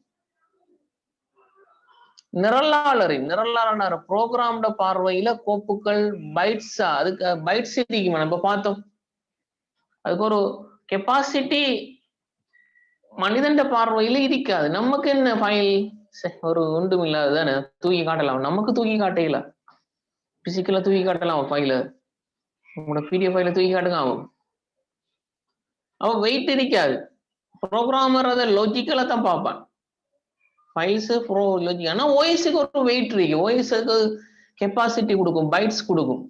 Speaker 1: நிரலாளர் ப்ரோக்ராம்ட பார்வையில கோப்புகள் பைட்ஸா, அதுக்கு பைட்ஸ் இருக்குமா நம்ம பார்த்தோம். அதுக்கு ஒரு கெப்பாசிட்டி மனிதன் பார்வையில இருக்காது. நமக்கு என்ன ஃபைல் ஒரு ஒன்றும் இல்லாததானே, தூக்கி காட்டலாம். நமக்கு தூக்கி காட்டல, பிசிக்கலா தூக்கி காட்டலாம் ஃபைல. உங்களோட பிடிஎஃப் ஃபைல தூக்கி காட்டுங்க. அவன் வெயிட் இருக்காது. ப்ரோக்ராமர் அதை லாஜிக்கலா தான் பார்ப்பான். Files bro logic. ஆனால் ஓஎஸ்க்கு ஒரு வெயிட் இருக்கு. ஓஎஸ்க்கு கெப்பாசிட்டி கொடுக்கும், பைட்ஸ் கொடுக்கும்.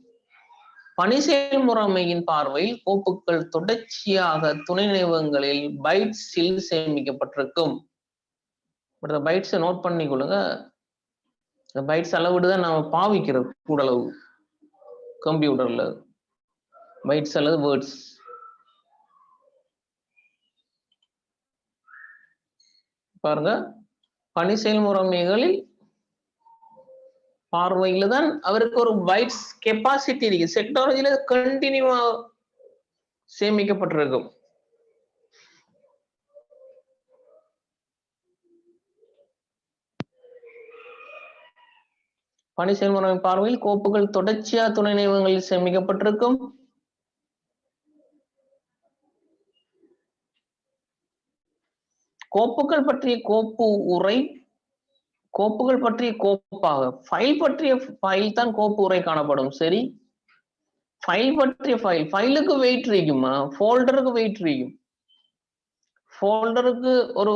Speaker 1: பணி செயல்முறைமையின் பார்வையில் கோப்புகள் தொடர்ச்சியாக துணை நினைவகங்களில் பைட்ஸில் சேமிக்கப்பட்டிருக்கும். பைட்ஸை நோட் பண்ணிக்கொள்ளுங்க. இந்த பைட்ஸ் அளவிடுதான் நாம பாவிக்கிறோம் கூடளவு கம்ப்யூட்டர்ல, பைட்ஸ் அல்லது வேர்ட்ஸ். பாருங்க, பணி செயல்முறைமைகளில் பார்வையில தான் அவருக்கு ஒரு பைட்ஸ் கெப்பாசிட்டி இருக்கு. செக்டாலஜில கண்டினியூவா சேமிக்கப்பட்டிருக்கும். பணி செயல்முறை பார்வையில் கோப்புகள் தொடர்ச்சியா துணை நினைவகங்களில் சேமிக்கப்பட்டிருக்கும். கோப்புகள் பற்றிய கோப்பு உரை, கோப்புகள் பற்றிய கோப்பாக, ஃபைல் பற்றிய ஃபைல் தான் கோப்பு உரை காணப்படும். சரி, ஃபைல் பற்றிய ஃபைல், ஃபைலுக்கு வெயிட் இருக்குமா, ஃபோல்டருக்கு வெயிட் இருக்கும். ஃபோல்டருக்கு ஒரு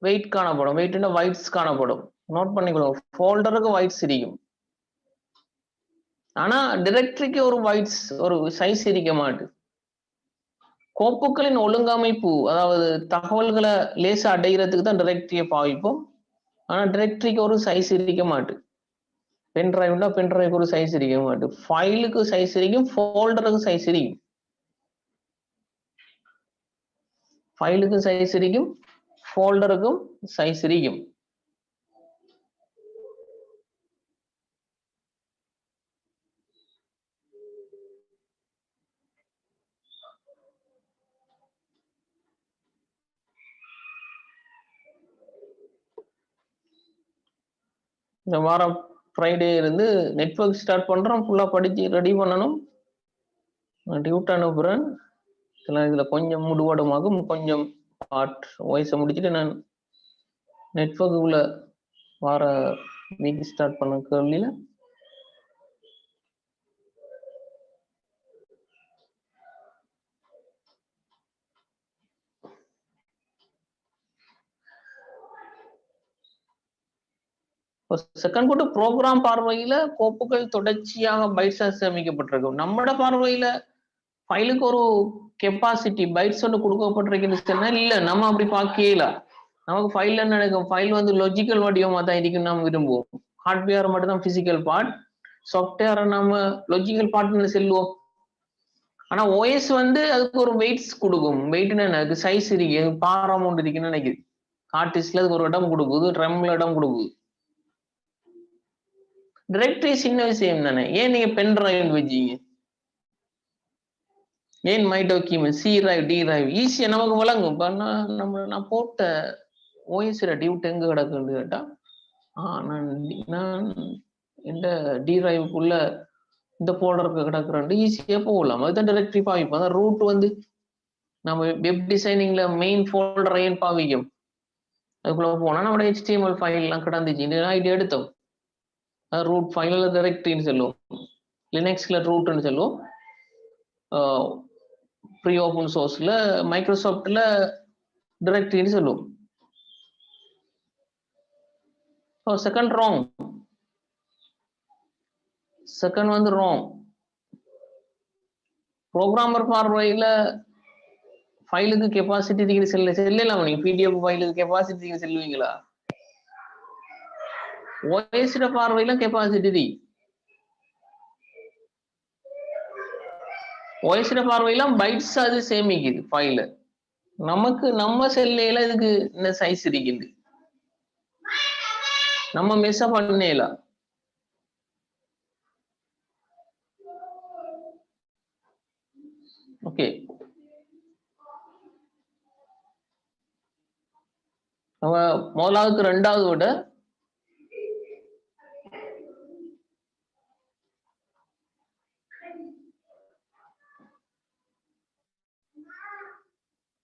Speaker 1: வெயிட் காணப்படும், வெயிட்னா வைட்ஸ் காணப்படும். நோட் பண்ணிக்கணும், ஃபோல்டருக்கு வைட்ஸ் இருக்கும். ஆனா டைரக்டரிக்கு ஒரு வைட்ஸ், ஒரு சைஸ் இருக்க மாட்டுது. கோப்புகளின் ஒழுங்கமைப்பு, அதாவது தகவல்களை லேசா அடைகிறதுக்கு தான் டைரக்டரியை பாவிப்போம். ஆனா டைரக்டரிக்கு ஒரு சைஸ் இருக்க மாட்டுது. பென் டிரைவ்னா பென் டிரைவுக்கு ஒரு சைஸ் இருக்க மாட்டுது. ஃபைலுக்கு சைஸ் இருக்கும், ஃபோல்டருக்கு சைஸ் இருக்கும். ஃபைலுக்கும் சைஸ் இருக்கும், ஃபோல்டருக்கும் சைஸ் இருக்கும். இந்த வாரம் ஃப்ரைடே இருந்து நெட்வொர்க் ஸ்டார்ட் பண்றோம். ஃபுல்லா படிச்சு ரெடி பண்ணணும். டியூட் அனுப்புறேன். இதுல கொஞ்சம் முடுவடமாகும், கொஞ்சம் பார்ட் வாய்ஸை முடிச்சுட்டு நான் நெட்வொர்க்குள்ள வார வீக் ஸ்டார்ட் பண்ண கேள்வியில செகண்ட் கூட்டு ப்ரோக்ராம் பார்வையில கோப்புகள் தொடர்ச்சியாக பைட்ஸா சேமிக்கப்பட்டிருக்கும். நம்மட பார்வையில ஃபைலுக்கு ஒரு கெப்பாசிட்டி பைட்ஸ் ஒன்று கொடுக்கப்பட்டிருக்குன்னு இல்ல, நம்ம அப்படி பார்க்கல. நமக்கு ஃபைல் என்ன நினைக்கும், ஃபைல் வந்து லாஜிக்கல் வடிவமா தான் இருக்குன்னு நம்ம விரும்புவோம். ஹார்ட்வேர் மட்டும் தான் பிசிக்கல் பார்ட், சாஃப்ட்வேரை நம்ம லாஜிக்கல் பார்ட்னு செல்லுவோம். ஆனா ஓஎஸ் வந்து அதுக்கு ஒரு வெயிட்ஸ் கொடுக்கும். வெயிட்னா அதுக்கு சைஸ் இருக்கு, பார் அமௌண்ட் இருக்குன்னு நினைக்குது. ஆர்டிஸ்ட்ல அதுக்கு ஒரு இடம் கொடுக்குது, ட்ரம்ல இடம் கொடுக்குது. டைரக்டரி சின்ன விஷயம் தானே, ஏன் நீங்க பென் டிரைவ் வச்சீங்க, ஏன் my document, C drive, D drive ஈஸியா நமக்கு வழங்கும். நான் போட்ட ஓஎஸ்ல டியூட் எங்க கிடக்குன்னு கேட்டா, நான் இந்த டி டிரைவுக்குள்ள இந்த போல்டருக்கு கிடக்குறேன் ஈஸியா போகலாம். அதுதான் டைரக்டரி பாவிப்போம். அதான் ரூட் வந்து நம்ம வெப் டிசைனிங்ல மெயின் ஃபோல்டர் ஏன் பாவிக்கும், அதுக்குள்ள போனா நம்ம HTML ஃபைல் எல்லாம் கிடந்துச்சு, ஐடி எடுத்தோம். ரூட் ஃபைல டைரக்டரின்னு சொல்லுவோம், லினக்ஸ்ல ரூட்னு சொல்லுவோம், ஃப்ரீ ஓபன் சோர்ஸ்ல மைக்ரோசாஃப்ட்ல டைரக்டரின்னு சொல்லுவோம். செகண்ட் ராங், செகண்ட் வந்து ராங். ப்ரோக்ராமர் பார்வையில ஃபைலுக்கு கெப்பாசிட்டி செல்லலாம். நீங்க பிடிஎஃப் ஃபைலுக்கு கெப்பாசிட்டி செல்லுவீங்களா? ஓஎஸ் பார்வையில கெப்பாசிட்டி, ஓஎஸ் பார்வையில பைட்ஸ் அது சேமிக்குது ஃபைல. நமக்கு நம்ம செல்லையில இதுக்கு இந்த சைஸ் இருக்குது, நம்ம மெஸ் பண்ணலாம். ஓகே, நம்ம முதலாவதுக்கு ரெண்டாவது விட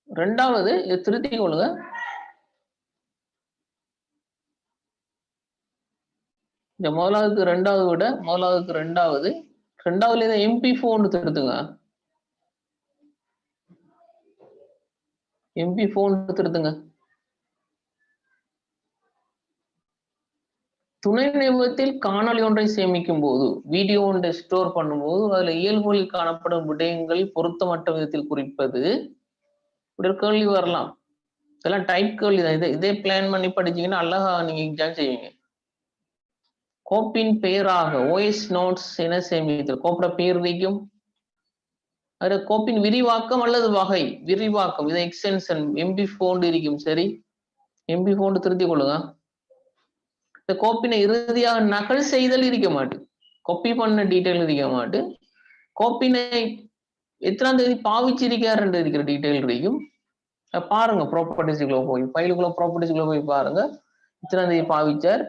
Speaker 1: ரெண்டாவது திருத்திக் கொள்ளுங்க. இந்த முதலாவதுக்கு ரெண்டாவது விட முதலாவதுக்கு ரெண்டாவதுல இதை MP4 திருத்துங்க. MP4 திருத்துங்க. துணை நினைவகத்தில் காணொளி ஒன்றை சேமிக்கும் போது, வீடியோ ஒன்றை ஸ்டோர் பண்ணும்போது அதுல இயல்புகளில் காணப்படும் விடயங்கள் பொருத்தமற்ற விதத்தில் குறிப்பது. இப்படி ஒரு கேள்வி வரலாம். இதெல்லாம் டைப் கேள்வி தான். இதே பிளான் பண்ணி படிச்சீங்கன்னா அழகா நீங்க எக்ஸாம் செய்வீங்க. கோப்பின் பெயராக ஓஎஸ் நோட்ஸ் என சேமித்தல். கோப்போட பேர் வைக்கும். அது கோப்பின் விரிவாக்கம் அல்லது வகை. விரிவாக்கம் இது எக்ஸ்டென்ஷன் எம்பி ஃபோல்டு இருக்கும். சரி, எம்பி ஃபோல்டு திருத்திக் கொள்ளுங்க. இந்த கோப்பினை இறுதியாக நகல் செய்தல் இருக்க மாட்டு. காப்பி பண்ண டீட்டெயில் இருக்க மாட்டு. கோப்பினை எத்தனாம் தேதி பாவிச்சிருக்காருன்னு இருக்கிற டீட்டெயில் இருக்கும். பாருங்க ப்ராப்பர்ட்டிஸ்க்குள்ள போய் ஃபைலுக்குள்ள ப்ராப்பர்ட்டிஸ்க்குள்ள போய் பாருங்க. எத்தனாம் தேதி பாவிச்சார்,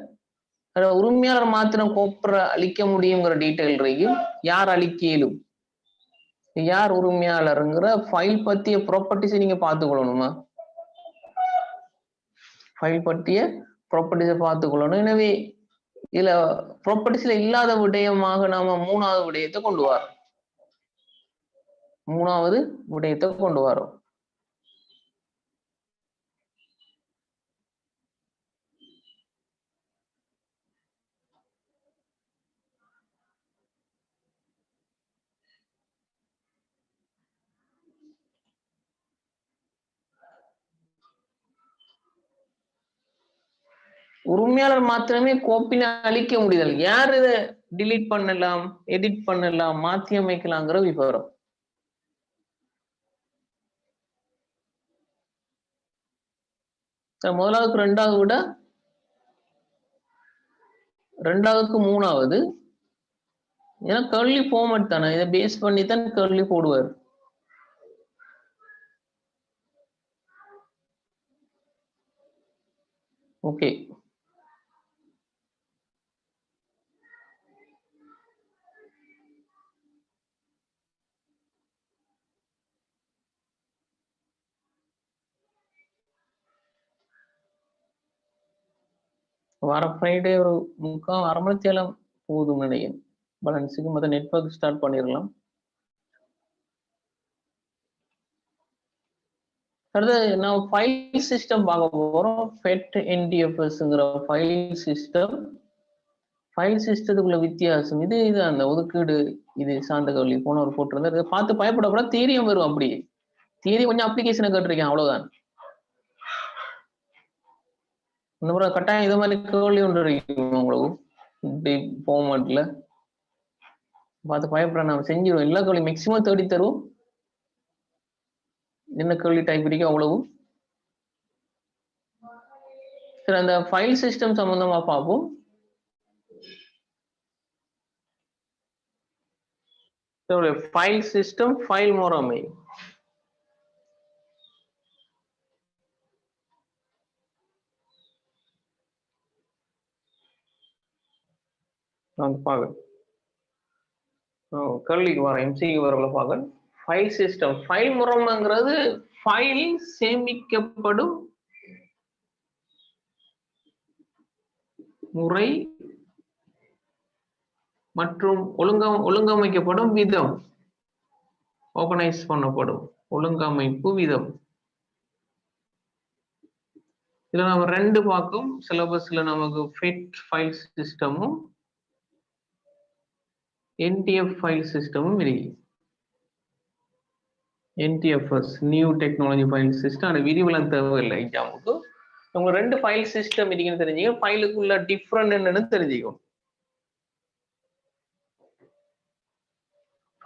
Speaker 1: உரிமையாளர் மாத்திரம் கோப்பரை அழிக்க முடியுங்கிற டீட்டெயில் இருக்கும். யார் அழிக்க இயலும், யார் உரிமையாளருங்கிற ஃபைல் பத்திய ப்ராப்பர்ட்டிஸை நீங்க பார்த்துக்கொள்ளணுமா? ஃபைல் பற்றிய ப்ராப்பர்ட்டிஸை பார்த்துக்கொள்ளணும். எனவே இதுல ப்ராப்பர்ட்டிஸ்ல இல்லாத விடயமாக நாம மூணாவது விடயத்தை கொண்டு வரோம். மூணாவது விடயத்தை கொண்டு வரோம். உரிமையாளர் மாத்திரமே கோப்பினை அழிக்க முடிதல். யார் இதை டிலீட் பண்ணலாம், எடிட் பண்ணலாம், மாற்றி அமைக்கலாங்கிற விவரம். முதலாவதுக்கு ரெண்டாவது விட ரெண்டாவதுக்கு மூணாவது. ஏன்னா கர்லி ஃபார்மட் தானே, இதை பேஸ் பண்ணி தான் கர்லி போடுவார். ஓகே, வர ஃப்ரைடே ஒரு அரை மணி நேரம் போதும் நினைக்கிறேன் பேலன்ஸுக்கு. மொத்தம் நெட்வொர்க் ஸ்டார்ட் பண்ணிடலாம். அடுத்து நான் ஃபைல் சிஸ்டம் பார்க்க போறோம். ஃபெட் என்டிஎஃப்எஸ்ங்கிற ஃபைல் சிஸ்டம். ஃபைல் சிஸ்டத்துக்குள்ள வித்தியாசம் இது அந்த ஒதுக்கீடு இது சார்ந்த கல்வி போன ஒரு போட்டிருந்தார். இதை பார்த்து பயப்படக்கூடாது. தியரியும் வரும். அப்படி தியரி கொஞ்சம் அப்ளிகேஷனை கேட்டிருக்கேன், அவ்வளவுதான். இந்த முறை கட்டாயம் இது மாதிரி கேள்வி ஒன்று இருக்கும் உங்களுக்கு. இப்படி ஃபார்மட்ல பார்த்து பயப்பட நம்ம செஞ்சிருவோம். எல்லா கேள்வி மேக்சிமம் 30 தருவோம். என்ன கேள்வி டைப் இருக்கோ அவ்வளவு. சரி, அந்த ஃபைல் சிஸ்டம் சம்பந்தமா பார்ப்போம். ஃபைல் சிஸ்டம், ஃபைல் முறைமை. கேள்விக்கு வர எம்சிக்கு வரல பார்க்க. ஃபைல் சிஸ்டம், ஃபைல் முறைமைங்கிறது ஃபைல் சேமிக்கப்படும் முறை மற்றும் ஒழுங்கமைக்கப்படும் விதம். ஆர்கனைஸ் பண்ணப்படும் ஒழுங்கமைப்பு விதம். இதுல நம்ம ரெண்டு பார்க்கும் சிலபஸ்ல நமக்கு ஃபெட் ஃபைல் சிஸ்டமும் என்டிஎஃப் ஃபைல் சிஸ்டமும் இருக்கு. NTFS new technology file system. அந்த விரிவலம் தேவையில்லை எக்ஸாமுக்கு. உங்க ரெண்டு ஃபைல் சிஸ்டம் இருக்குன்னு தெரிஞ்சுக்க, ஃபைலுக்குள்ள டிஃப்ரெண்ட் என்னன்னு தெரிஞ்சுக்கும்.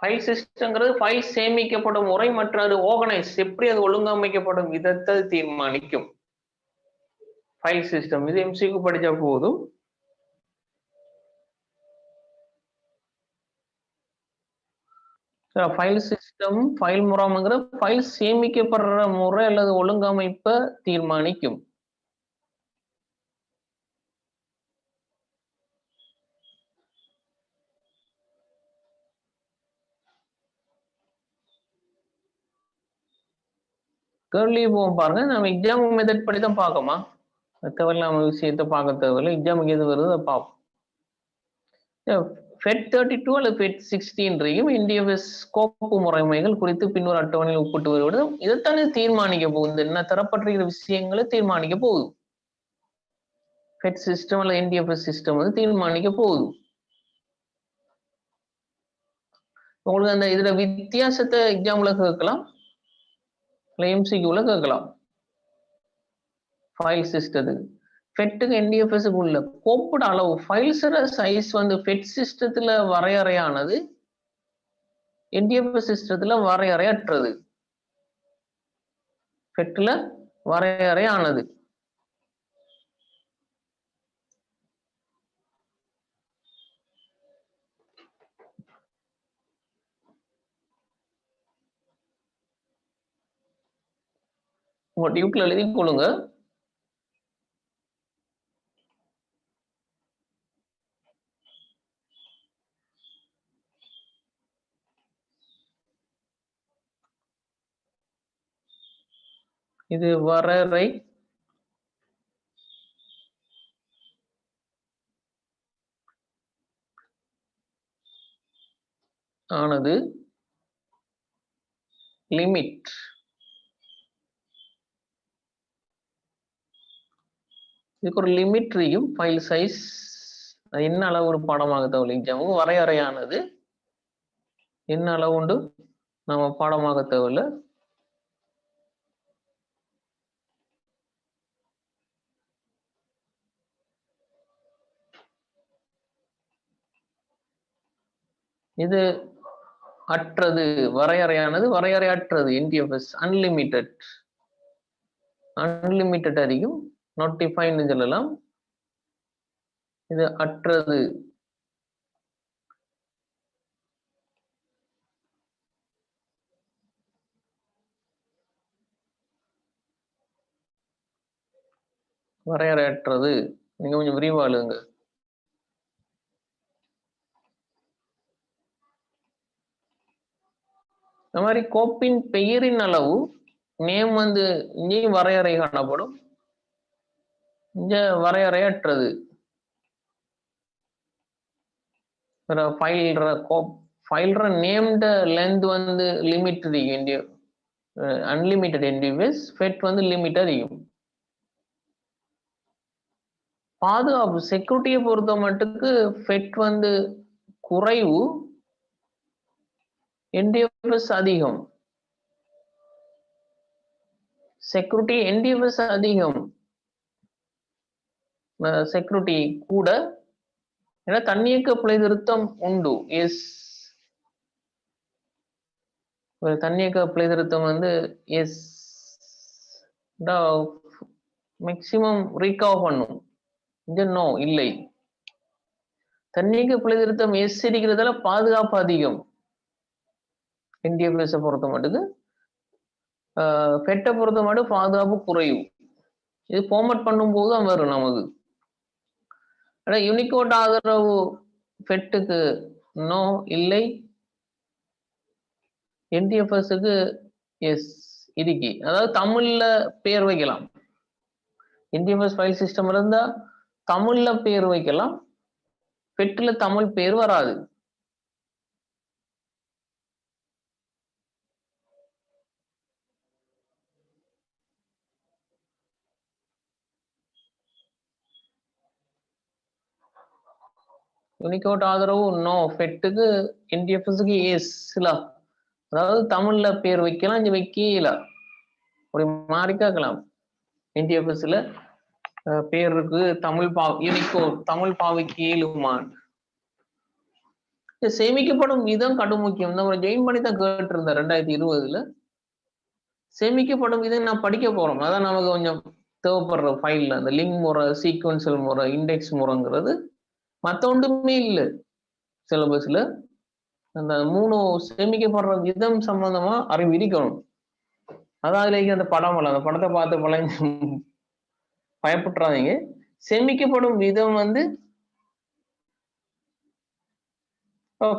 Speaker 1: ஃபைல் சிஸ்டம்ங்கிறது ஃபைல் சேமிக்கப்படும் முறை மற்றும் அது ஆர்கனைஸ் எப்படி அது ஒழுங்கமைக்கப்படும் விதத்தை தீர்மானிக்கும். ஃபைல் சிஸ்டம் இது எம்சிக்கு படிச்சா போதும். ஃபைல் சிஸ்டம் ஃபைல் முறைங்கிற ஃபைல் சேமிக்கப்படுற முறை அல்லது ஒழுங்கமைப்பை தீர்மானிக்கும். கேர்லி போகும் பாருங்க. நம்ம எக்ஸாம் மெத்தட் படி தான் பார்க்கமா, தேவையில்ல நம்ம விஷயத்தை பார்க்க தேவையில்லை. எக்ஸாமுக்கு எது வருது அதை பார்ப்போம். ஃபெட் 32 அல்லது ஃபெட் 16 என்டிஎஃப்எஸ் கோப்பு முறைமைகள் குறித்து பின்வரும் அட்டவணையில் ஒப்பிட்டு வருவது. இதைத்தானே தீர்மானிக்க போகுது. என்ன தரப்பட்டிருக்கிற விஷயங்களை தீர்மானிக்க போகுது. ஃபெட் சிஸ்டம் அல்ல என்டிஎஃப்எஸ் சிஸ்டம் வந்து தீர்மானிக்க போகுது. உங்களுக்கு அந்த இதுல வித்தியாசத்தை எக்ஸாம்ல கேட்கலாம், எம்சிக்யூல கேட்கலாம். ஃபைல் சிஸ்டத்துக்கு ஃபெட்டுக்கு என்டிஎஃப்எஸ்க்கு உள்ள கோப்போட அளவு ஃபைல்ஸோட சைஸ் வந்து ஃபெட் சிஸ்டத்துல வரையறையானது, என்டிஎஃப்எஸ் சிஸ்டத்துல வரையறையற்றது. ஃபெட்ல வரையறையானது. உங்க டியூப்ல எழுதி கொள்ளுங்க. இது வரையறை ஆனது லிமிட் இதுக்கு ஒரு லிமிட் இருக்கும். ஃபைல் சைஸ் என்ன அளவு ஒரு பாடமாக தேவையில்லை. வரையறையானது என்ன அளவு உண்டு நம்ம பாடமாக தேவையில்லை. இது அற்றது, வரையறையானது வரையறையற்றது. என்டிஎஃப்எஸ் அன்லிமிட்டட் அன்லிமிட்டட் அதிகம், நாட் டிஃபைன்டு சொல்லலாம். இது அற்றது. வரையறையற்றது. நீங்க கொஞ்சம் விரிவா எழுதுங்க. இந்த மாதிரி கோப்பின் பெயரின் அளவு நேம் வந்து இங்கே வரையறை காணப்படும், இங்க வரையறையற்றது. ஃபைல்ற நேம்ட லென்த் வந்து லிமிட் இருக்கு. அன்லிமிட்டட் என்டிஎஃப்எஸ் ஃபெட் வந்து லிமிட் அதிகம். பாதுகாப்பு செக்யூரிட்டியை பொறுத்த மட்டுக்கு ஃபெட் வந்து குறைவு, என்டிஎஃப்எஸ் அதிகம். செக்யூரிட்டி என்டிஎஃப்எஸ் அதிகம், செக்யூரிட்டி கூட. ஏன்னா தன்னியக்க பிழை திருத்தம் உண்டு. எஸ், தன்னியக்க பிழை திருத்தம் வந்து எஸ் மேக்சிமம் ரீகவர் பண்ணும். இங்க நோ இல்லை. தன்னியக்க பிழை திருத்தம் எஸ் இருக்கிறதால பாதுகாப்பு அதிகம் என்டிஎஃப்எஸ் பொறுத்த மட்டுக்கு. ஃபெட்டை பொறுத்த மட்டும் பாதுகாப்பு குறையும். இது ஃபார்மட் பண்ணும்போது தான் வரும் நமக்கு. யூனிகோட் ஆதரவு ஃபெட்டுக்கு நோ இல்லை, என்டிஎஃப்எஸ்க்கு எஸ் இருக்கு. அதாவது தமிழ்ல பேர் வைக்கலாம். என்டிஎஃப்எஸ் ஃபைல் சிஸ்டம் இருந்தா தமிழ்ல பேர் வைக்கலாம், ஃபெட்ல தமிழ் பேர் வராது. யூனிகோட் ஆதரவு நோ, ஃபெட்டுக்கு என்டிஎஃப்எஸ்க்கு எஸ். அதாவது தமிழ்ல பேர் வைக்கலாம், இங்க வைக்கல, ஒரு மாறி கேட்கலாம். என்டிஎஃப்எஸ்ல பேர் இருக்கு, தமிழ் யூனிகோட் தமிழ் பாவைக்கு இயலுமான். சேமிக்கப்படும் விதம் கடும் முக்கியம். நம்ம ஜெயின் பண்ணி தான் கேட்டிருந்தேன் 2020. சேமிக்கப்படும் விதம் நான் படிக்க போறோம், அதான் நமக்கு கொஞ்சம் தேவைப்படுற ஃபைல்ல. அந்த லிங்க் முறை, சீக்வன்சல் முறை, இண்டெக்ஸ் முறைங்கிறது மற்ற ஒன்றுமே இல்லை சிலபஸ்ல. அந்த 3 சேமிக்கப்படுற விதம் சம்பந்தமா அறிவு இருக்கணும். அதான் அந்த படம் அல்ல, அந்த படத்தை பார்த்து பயப்பட்டுறாதீங்க. சேமிக்கப்படும் விதம் வந்து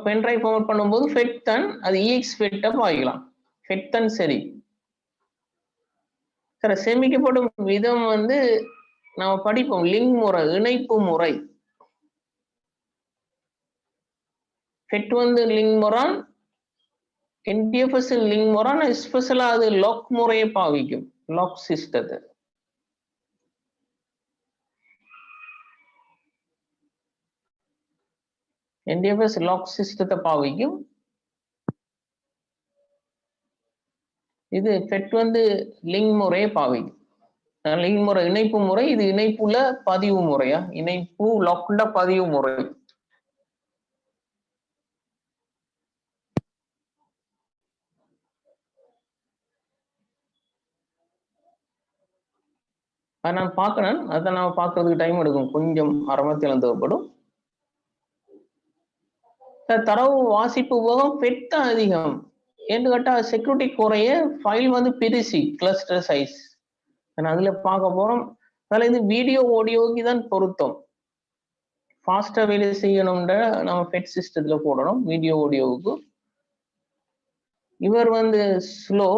Speaker 1: பென்ட்ரைவ் ஃபார்மட் பண்ணும்போது ஃபெட் தன் அது இஎக்ஸ் ஃபெட்டா பாய்க்கலாம். ஃபெட் தன் சரி. சேமிக்கப்படும் விதம் வந்து நம்ம படிப்போம், லிங்க் முறை, இணைப்பு முறை. ஃபெட் வந்து லிங்க் முறான், என்டிஎஃப்எஸ் லிங்க் முறான், எஸ்பெஷலா அது லாக் முறையை பாவிக்கும், லாக் சிஸ்டத்தை. NDFS லாக் சிஸ்டத்தை பாவிக்கும். இது FET வந்து லிங்க் முறையை பாவிக்கும். லிங்க் முறை இணைப்பு முறை, இது இணைப்புல பதிவு முறையா, இணைப்பு லாக்ட பதிவு முறை. அதை நான் பார்க்கறேன், அதை நான் பார்க்கறதுக்கு டைம் எடுக்கும், கொஞ்சம் அரைமத்தியம் தேவைப்படும். தரவு வாசிப்பு போகம் FET தான் அதிகம். ஏன்னு கேட்டா செக்யூரிட்டி குறைய ஃபைல் வந்து பெருசி கிளஸ்டர் சைஸ். அதுல பார்க்க போறோம். அதில் இது வீடியோ ஆடியோக்கு தான் பொருத்தம். ஃபாஸ்டா வேலை செய்யணும்ன்ற நம்ம FET சிஸ்டத்துல போடணும் வீடியோ ஆடியோவுக்கு. இவர் வந்து ஸ்லோ.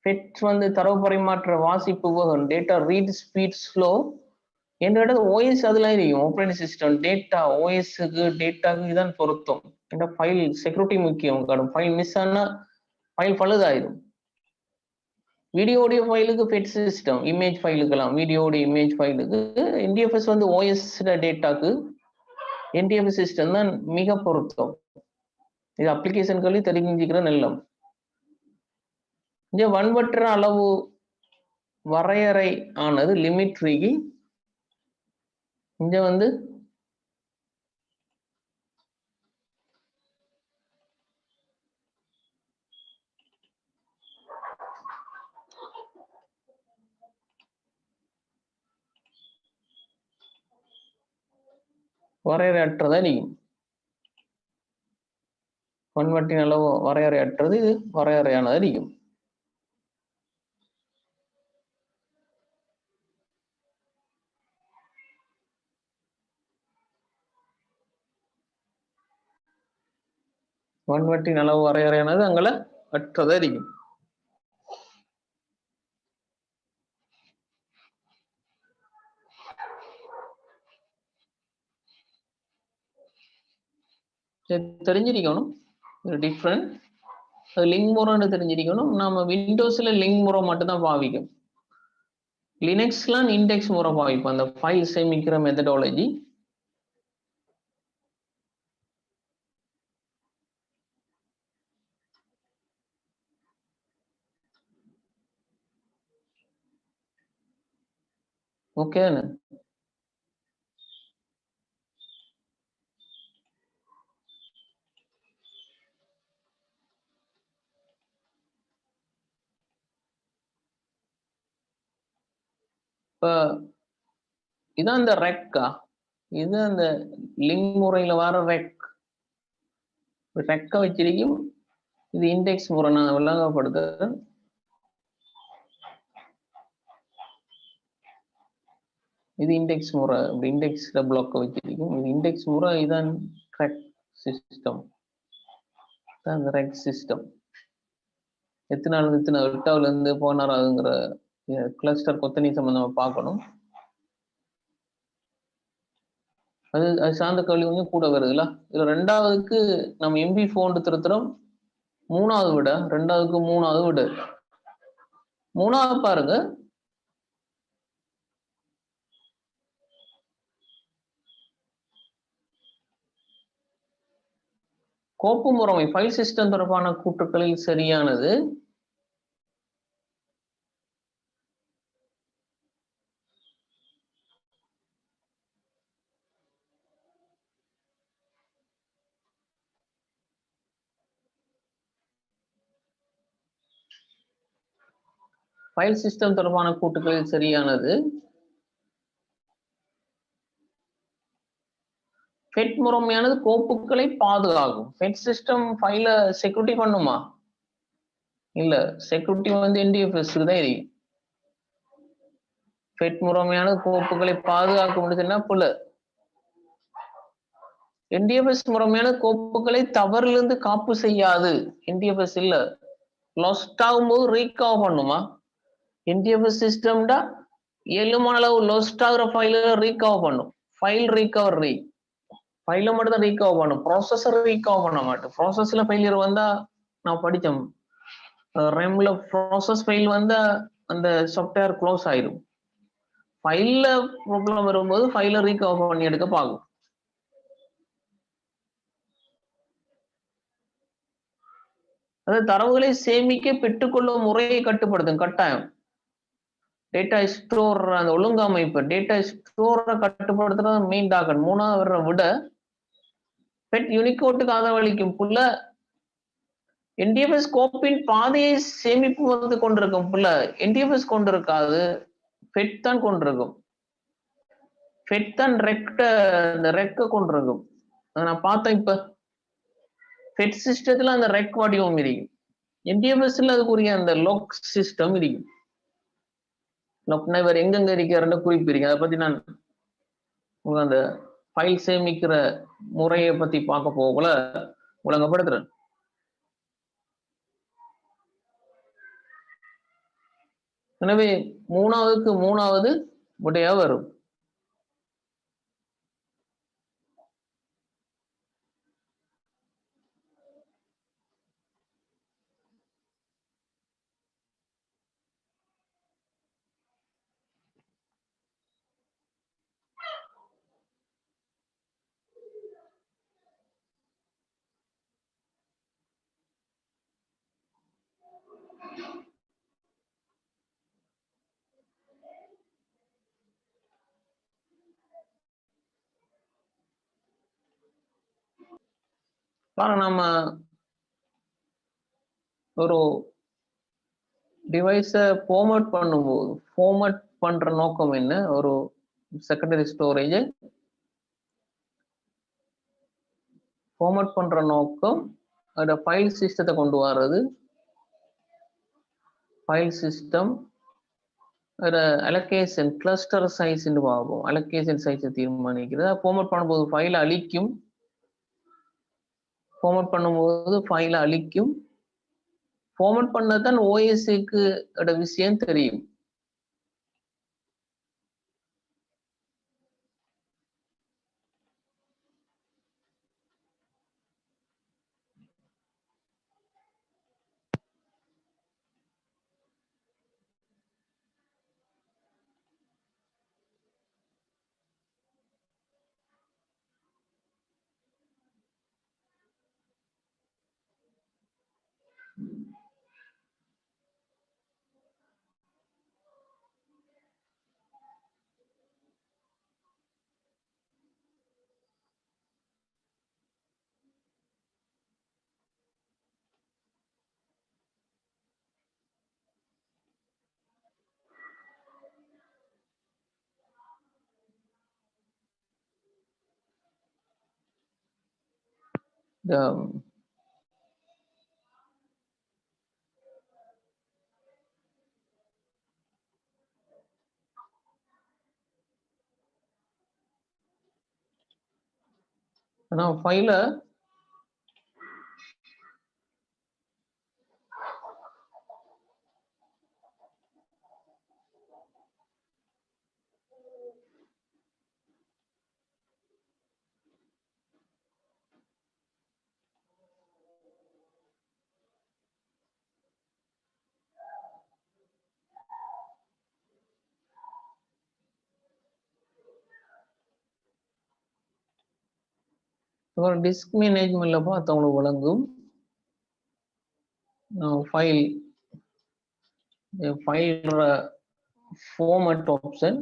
Speaker 1: FET வந்து தரவு பரிமாற்ற வாசிப்பு வேகம், டேட்டா ரீட் ஸ்பீட் ஸ்லோ. என்னோட ஓஎஸ் அதெல்லாம் இருக்கும், ஆப்ரேட்டிங் சிஸ்டம் டேட்டா ஓஎஸ்க்கு டேட்டாக்கு இதான் பொருத்தம். இந்த ஃபைல் செக்யூரிட்டி முக்கியம். ஃபைல் மிஸ் ஆனா ஃபைல் பழுதாயிடும். வீடியோ ஆடியோ ஃபைலுக்கு FET சிஸ்டம், இமேஜ் ஃபைலுக்கெல்லாம் வீடியோ ஆடியோ இமேஜ் ஃபைலுக்கு NDFS வந்து ஓஎஸ் டேட்டாக்கு NDFS சிஸ்டம் தான் மிக பொருத்தம். இது அப்ளிகேஷன்களே தெரிஞ்சுக்கிற நல்லம். இங்க வன்வற்ற அளவு வரையறை ஆனது லிமிட்ரிக்கு. இங்க வந்து வரையறையற்றதா நீக்கும். வன்வட்டின் அளவு வரையறையற்றது, இது வரையறையானது நீக்கும். வன்வட்டின் அளவு வரையறையானது அங்கே அற்றதா இருக்கும். தெரிஞ்சிருக்கணும் டிஃப்ரெண்ட். லிங்க் முறைன்னு தெரிஞ்சிருக்கணும். நாம விண்டோஸ்ல லிங்க் முறை மட்டும் தான் பாவிக்கும். லினக்ஸ்லாம் இண்டெக்ஸ் முறை பாவிப்போம், அந்த ஃபைல் சேமிக்கிற மெத்தடாலஜி. ஓகே. இப்போ இதான் இந்த ரெக்கா, இது அந்த லிங்க் முறையில வர ரெக்க வச்சிருக்கும். இது இண்டெக்ஸ் முறை நான் விளங்கப்படுத்துறேன். இது இண்டெக்ஸ் முறை, இண்டெக்ஸ் பிளாக் வச்சிருக்கும். இது இண்டெக்ஸ் முறை, இதான் ரெக் சிஸ்டம். அந்த ரெக் சிஸ்டம் எத்தனை 8வது இருந்து 16வதுங்கிற கிளஸ்டர் கொத்தனி சம்பந்தமா பார்க்கணும். அது சார்ந்த கேள்வி கொஞ்சம் கூட வருதுல்ல. இதுல 2வதுக்கு நம்ம MP4 திருத்துறோம். 3வது விட 2வதுக்கு 3வது விட 3வது பாருங்க. கோப்பு முறைமை ஃபைல் சிஸ்டம் தொடர்பான கூற்றுக்களில் சரியானது. ஃபைல் சிஸ்டம் தொடர்பான கூற்றுக்களில் சரியானது. FET முறைமையானது கோப்புகளை பாதுகாக்கும். FET சிஸ்டம் ஃபைல செக்யூரிட்டி பண்ணுமா? இல்ல, செக்யூரிட்டி வந்து NDFS தான் இருக்கு. FET முறைமையானது கோப்புகளை பாதுகாக்க முடியுதுன்னா புல. NDFS முறைமையான கோப்புகளை தவறிலிருந்து காப்பு செய்யாது. NDFS இல்ல, லாஸ்ட் ஆகும்போது ரீகவர் பண்ணுமா? NDFS சிஸ்டம்டா ஏழுமான அளவு லாஸ்ட் ஆகுற ஃபைல ரீகவர் பண்ணும். ஃபைல் ரீகவரி ஃபைல மட்டும் தான் ரீகவர் பண்ணும், ப்ராசஸர் ரீகவர் பண்ண மாட்டோம். ப்ராசஸ்ல ஃபெயிலியர் வந்தா நான் படித்தோம், ரேம்ல ப்ராசஸ் ஃபெயில் வந்தா அந்த சாஃப்ட்வேர் க்ளோஸ் ஆயிடும். ஃபைல்ல ப்ராப்ளம் வரும்போது ஃபைலை ரீகவர் பண்ணி எடுக்க பார்க்கும். அது தரவுகளை சேமிக்க பெற்றுக்கொள்ளும் முறையை கட்டுப்படுத்தும் கட்டாயம். டேட்டா ஸ்டோர் அந்த ஒழுங்கமைப்பு டேட்டா ஸ்டோரை கட்டுப்படுத்துறது மெயின் டாக்கெட். மூணாவது விட பெட் யூனிகோட்டுக்கு ஆதரவளிக்கும் புள்ள என்டிஎஃப்எஸ் கோப்பின் பாதையை சேமிப்பு வந்து கொண்டிருக்கும் புள்ள என்டிஎஃப்எஸ் கொண்டிருக்காது, பெட் தான் கொண்டிருக்கும். பெட் தான் இந்த ரெக்க கொண்டிருக்கும். நான் பார்த்தேன் இப்ப பெட் சிஸ்டத்துல அந்த ரெக் வடிவம் இருக்கும். என்டிஎஃப்எஸ்ல அதுக்குரிய அந்த லோக் சிஸ்டம் இருக்கும். லோக்னா இவர் எங்கெங்க இருக்காருன்னு குறிப்பு இருக்கு. அதை பத்தி நான் அந்த ஃபைல் சேமிக்கிற முறையை பத்தி பார்க்க போகல ஒழுங்கப்படுத்துறேன். எனவே மூணாவது விடையா வரும். நம்ம ஒரு டிவைஸை ஃபார்மேட் பண்ணும்போது ஃபார்மேட் பண்ற நோக்கம் என்ன? ஒரு செகண்டரி ஸ்டோரேஜை ஃபார்மேட் பண்ற நோக்கம் அதோட ஃபைல் சிஸ்டத்தை கொண்டு வர்றது. File system allocation cluster size பார்ப்போம். அலோகேஷன் சைஸை தீர்மானிக்கிறது. ஃபார்மேட் பண்ணும்போது ஃபைலை அழிக்கும். ஃபார்மேட் பண்ணும்போது ஃபைலை அழிக்கும். ஃபார்மேட் பண்ணதான் ஓஎஸ்க்கு விஷயம் தெரியும். ஃபைல டிஸ்க் மேனேஜ்மெண்ட்ல பார்த்தவங்களுக்கு வழங்கும் ஃபைல் ஃபார்மேட் ஆப்ஷன்.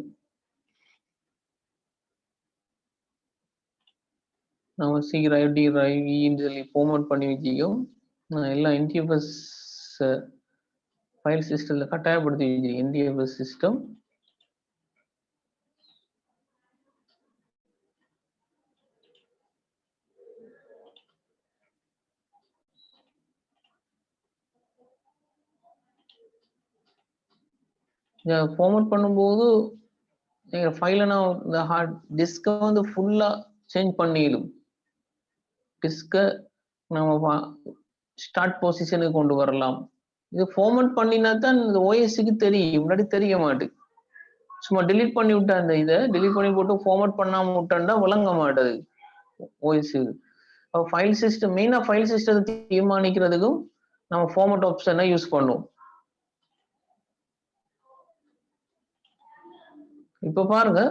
Speaker 1: நம்ம சி டிரைவ் டி டிரைவ் இன்னு சொல்லி ஃபார்மேட் பண்ணி வச்சுக்கோம். எல்லாம் என்டிஎஃப்எஸ் ஃபைல் சிஸ்டத்தில் கட்டாயப்படுத்தி வச்சிருக்கேன். என்டிஎஃப்எஸ் சிஸ்டம் ஃபார்மேட் பண்ணும்போது எங்கள் ஃபைலை நான் இந்த ஹார்ட் டிஸ்கை வந்து ஃபுல்லாக சேஞ்ச் பண்ணிடும். டிஸ்கை நம்ம ஸ்டார்ட் பொசிஷனுக்கு கொண்டு வரலாம். இது ஃபார்மேட் பண்ணினா தான் இந்த ஓஎஸ்க்கு தெரியும், முன்னாடி தெரிய மாட்டேது. சும்மா டிலீட் பண்ணி விட்டா அந்த இதை டிலீட் பண்ணி போட்டு ஃபார்மேட் பண்ணாம விட்டாண்டா விளங்க மாட்டது ஓஎஸ்க்கு. ஃபைல் சிஸ்டம் மெயினாக ஃபைல் சிஸ்டத்தை தீர்மானிக்கிறதுக்கும் நம்ம ஃபார்மேட் ஆப்ஷனை யூஸ் பண்ணுவோம். இப்ப பாருங்க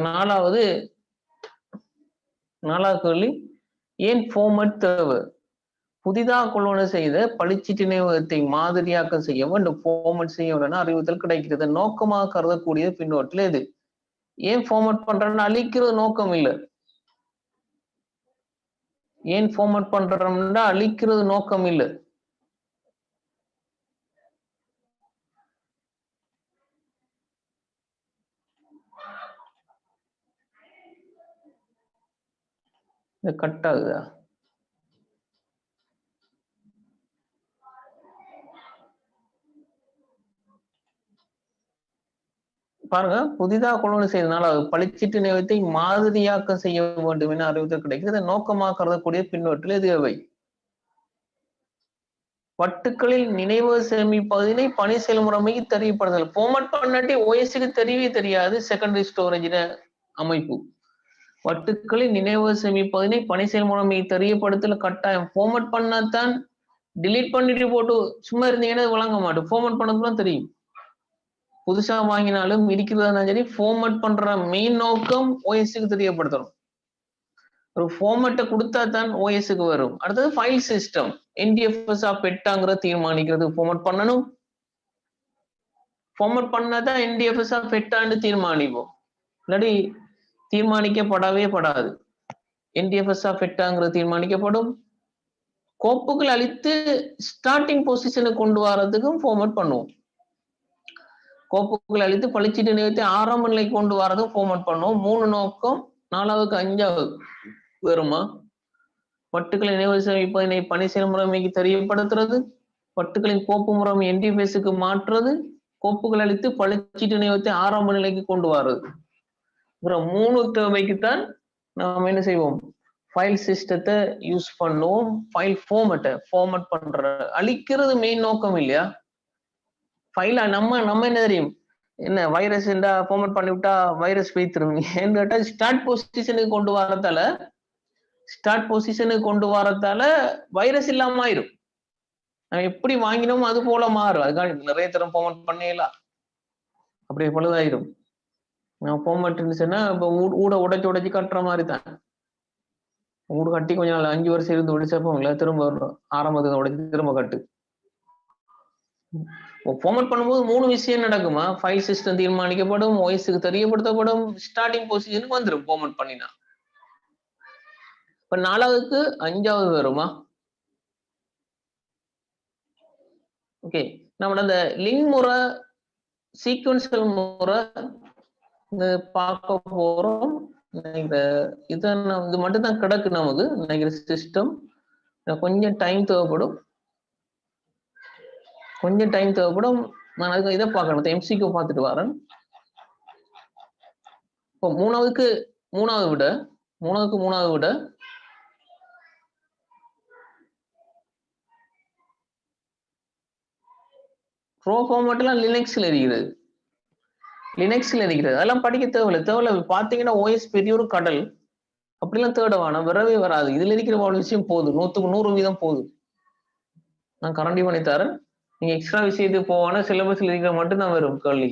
Speaker 1: நாலாவது கேள்வி, ஏன் ஃபார்மட் தேவை? புதிதாக கொள்வன செய்த பளிச்சீட்டு நினைவகத்தை மாதிரியாக்கம் செய்ய வேண்டும். ஃபார்மட் செய்ய உடனே அறிவுறுத்தல் கிடைக்கிறது. நோக்கமாக கருதக்கூடிய பின்னோட்டில் எது? ஏன் ஃபார்மட் பண்றோம்னா அழிக்கிறது நோக்கம் இல்லை. ஏன் ஃபார்மட் பண்றோம்னா அழிக்கிறது நோக்கம் இல்லை. கட் ஆகுதா? பாருங்க, புதிதாக கொள்வன செய்தனால பளிச்சீட்டு நினைவகத்தை மாதிரியாக்கம் செய்ய வேண்டும் என அறிவுறுத்தல் கிடைக்கிறது. நோக்கமாக கருதக்கூடிய பின்னோட்டில் எது எவை? வட்டுக்களில் நினைவக சேமிப்பதினை பணி செயல்முறைமைக்கு தெரியப்படுதல். ஃபார்மட் பண்ணாட்டி ஓஎஸ்க்கு தெரியவே தெரியாது. செகண்டரி ஸ்டோரேஜ் அமைப்பு. வட்டுக்களில் நினைவக சேமிப்பதினை பணி செயல்முறைமைக்கு தெரியப்படுத்தல் கட்டாயம். ஃபார்மட் பண்ணாதான் டிலீட் பண்ணிட்டு போட்டு சும்மா இருந்தீங்கன்னா வழங்க மாட்டோம். ஃபார்மட் பண்ணதுதான் தெரியும். புதுசா வாங்கினாலும் இருக்கிறதா சரி, ஃபார்மட் பண்ற மெயின் நோக்கம் ஓஎஸ்க்கு தெரியப்படுத்தணும். ஒரு ஃபார்மட்டை கொடுத்தா தான் ஓஎஸ்க்கு வரும். அடுத்தது ஃபைல் சிஸ்டம் NTFS பெட்டாங்கிற தீர்மானிக்கிறது. ஃபார்மட் பண்ணணும். ஃபார்மட் பண்ணாதான் NTFS பெட்டான்னு தீர்மானிப்போம். இல்லாட்டி தீர்மானிக்கப்படவே படாது. NTFS பெட்டாங்கிற தீர்மானிக்கப்படும். கோப்புகள் அழித்து ஸ்டார்டிங் பொசிஷனுக்கு கொண்டு வரதுக்கும் ஃபார்மட் பண்ணுவோம். கோப்புகள் அழித்து பளிச்சீட்டு நினைவகத்தை ஆரம்ப நிலைக்கு கொண்டு வரதும் ஃபார்மட் பண்ணுவோம். 3 நோக்கம். 4வது 5வது வருமா? வட்டுக்களை நினைவு சேமிப்பதினை பணி செயல்முறைமைக்கு தெரியப்படுத்துறது, வட்டுக்களின் கோப்பு முறைமை NTFSக்கு மாற்றுறது, கோப்புகள் அழித்து பளிச்சீட்டு நினைவகத்தை ஆரம்ப நிலைக்கு கொண்டு வர்றது. 3 தேவைக்குத்தான் நாம் என்ன செய்வோம்? ஃபைல் சிஸ்டத்தை யூஸ் பண்ணுவோம். ஃபைல் ஃபார்மட் பண்ற அழிக்கிறது மெயின் நோக்கம் இல்லையா? ஃபைல நம்ம என்ன தெரியும், என்ன வைரஸ் ஃபார்மட் பண்ணி விட்டா வைரஸ் போய்த்திரும். ஏன்னு கேட்டா ஸ்டார்ட் பொசிஷனுக்கு கொண்டு வரதால வைரஸ் இல்லாம ஆயிரும். நம்ம எப்படி வாங்கினோம் அது போல மாறும். அதுக்காக நிறைய தரம் ஃபார்மட் பண்ணலாம். அப்படியே பழுதாயிரும். நான் ஃபார்மட் இருந்துச்சுன்னா இப்ப ஊட உடைச்சு கட்டுற மாதிரி தான். ஊடு கட்டி கொஞ்ச நாள் 5 வருஷம் இருந்து உடைச்சப்போ திரும்ப ஆரம்பத்துக்கு உடைச்சு திரும்ப கட்டு. ஃபார்மட் பண்ணும்போது 3 விஷயம் நடக்குமா? ஃபைல் சிஸ்டம் தீர்மானிக்கப்படும், ஓஎஸ்க்கு தெரியப்படுத்தப்படும், ஸ்டார்டிங் பொசிஷனுக்கு வந்துடும் ஃபார்மட் பண்ணினா. இப்ப 4வதுக்கு 5வது வருமா? ஓகே, நம்ம அந்த லிங்க் முறை சீக்வன்சியல் முறை பார்க்க போறோம். இது மட்டும் தான் கிடக்கு நமக்கு நினைக்கிற சிஸ்டம். கொஞ்சம் டைம் தேவைப்படும். நான் அதுக்கு இதை பார்க்கணும். MCQ பார்த்துட்டு வரேன். இப்போ மூணாவதுக்கு விட ப்ரோ ஃபார்மட்லாம் லினக்ஸ்ல இருக்கிறது. அதெல்லாம் படிக்க தேவையில்லை. பாத்தீங்கன்னா ஓஎஸ் பெரிய ஒரு கடல். அப்படிலாம் தேட வேணாம், வரவே வராது. இதுல இருக்கிற விஷயம் போதும். 100க்கு 100% போதும். நான் கரண்டி பண்ணி தரேன். நீங்க எக்ஸ்ட்ரா விஷயத்துக்கு போவானா சிலபஸ்ல இருக்கிற மட்டும் தான் வரும் கேள்வி.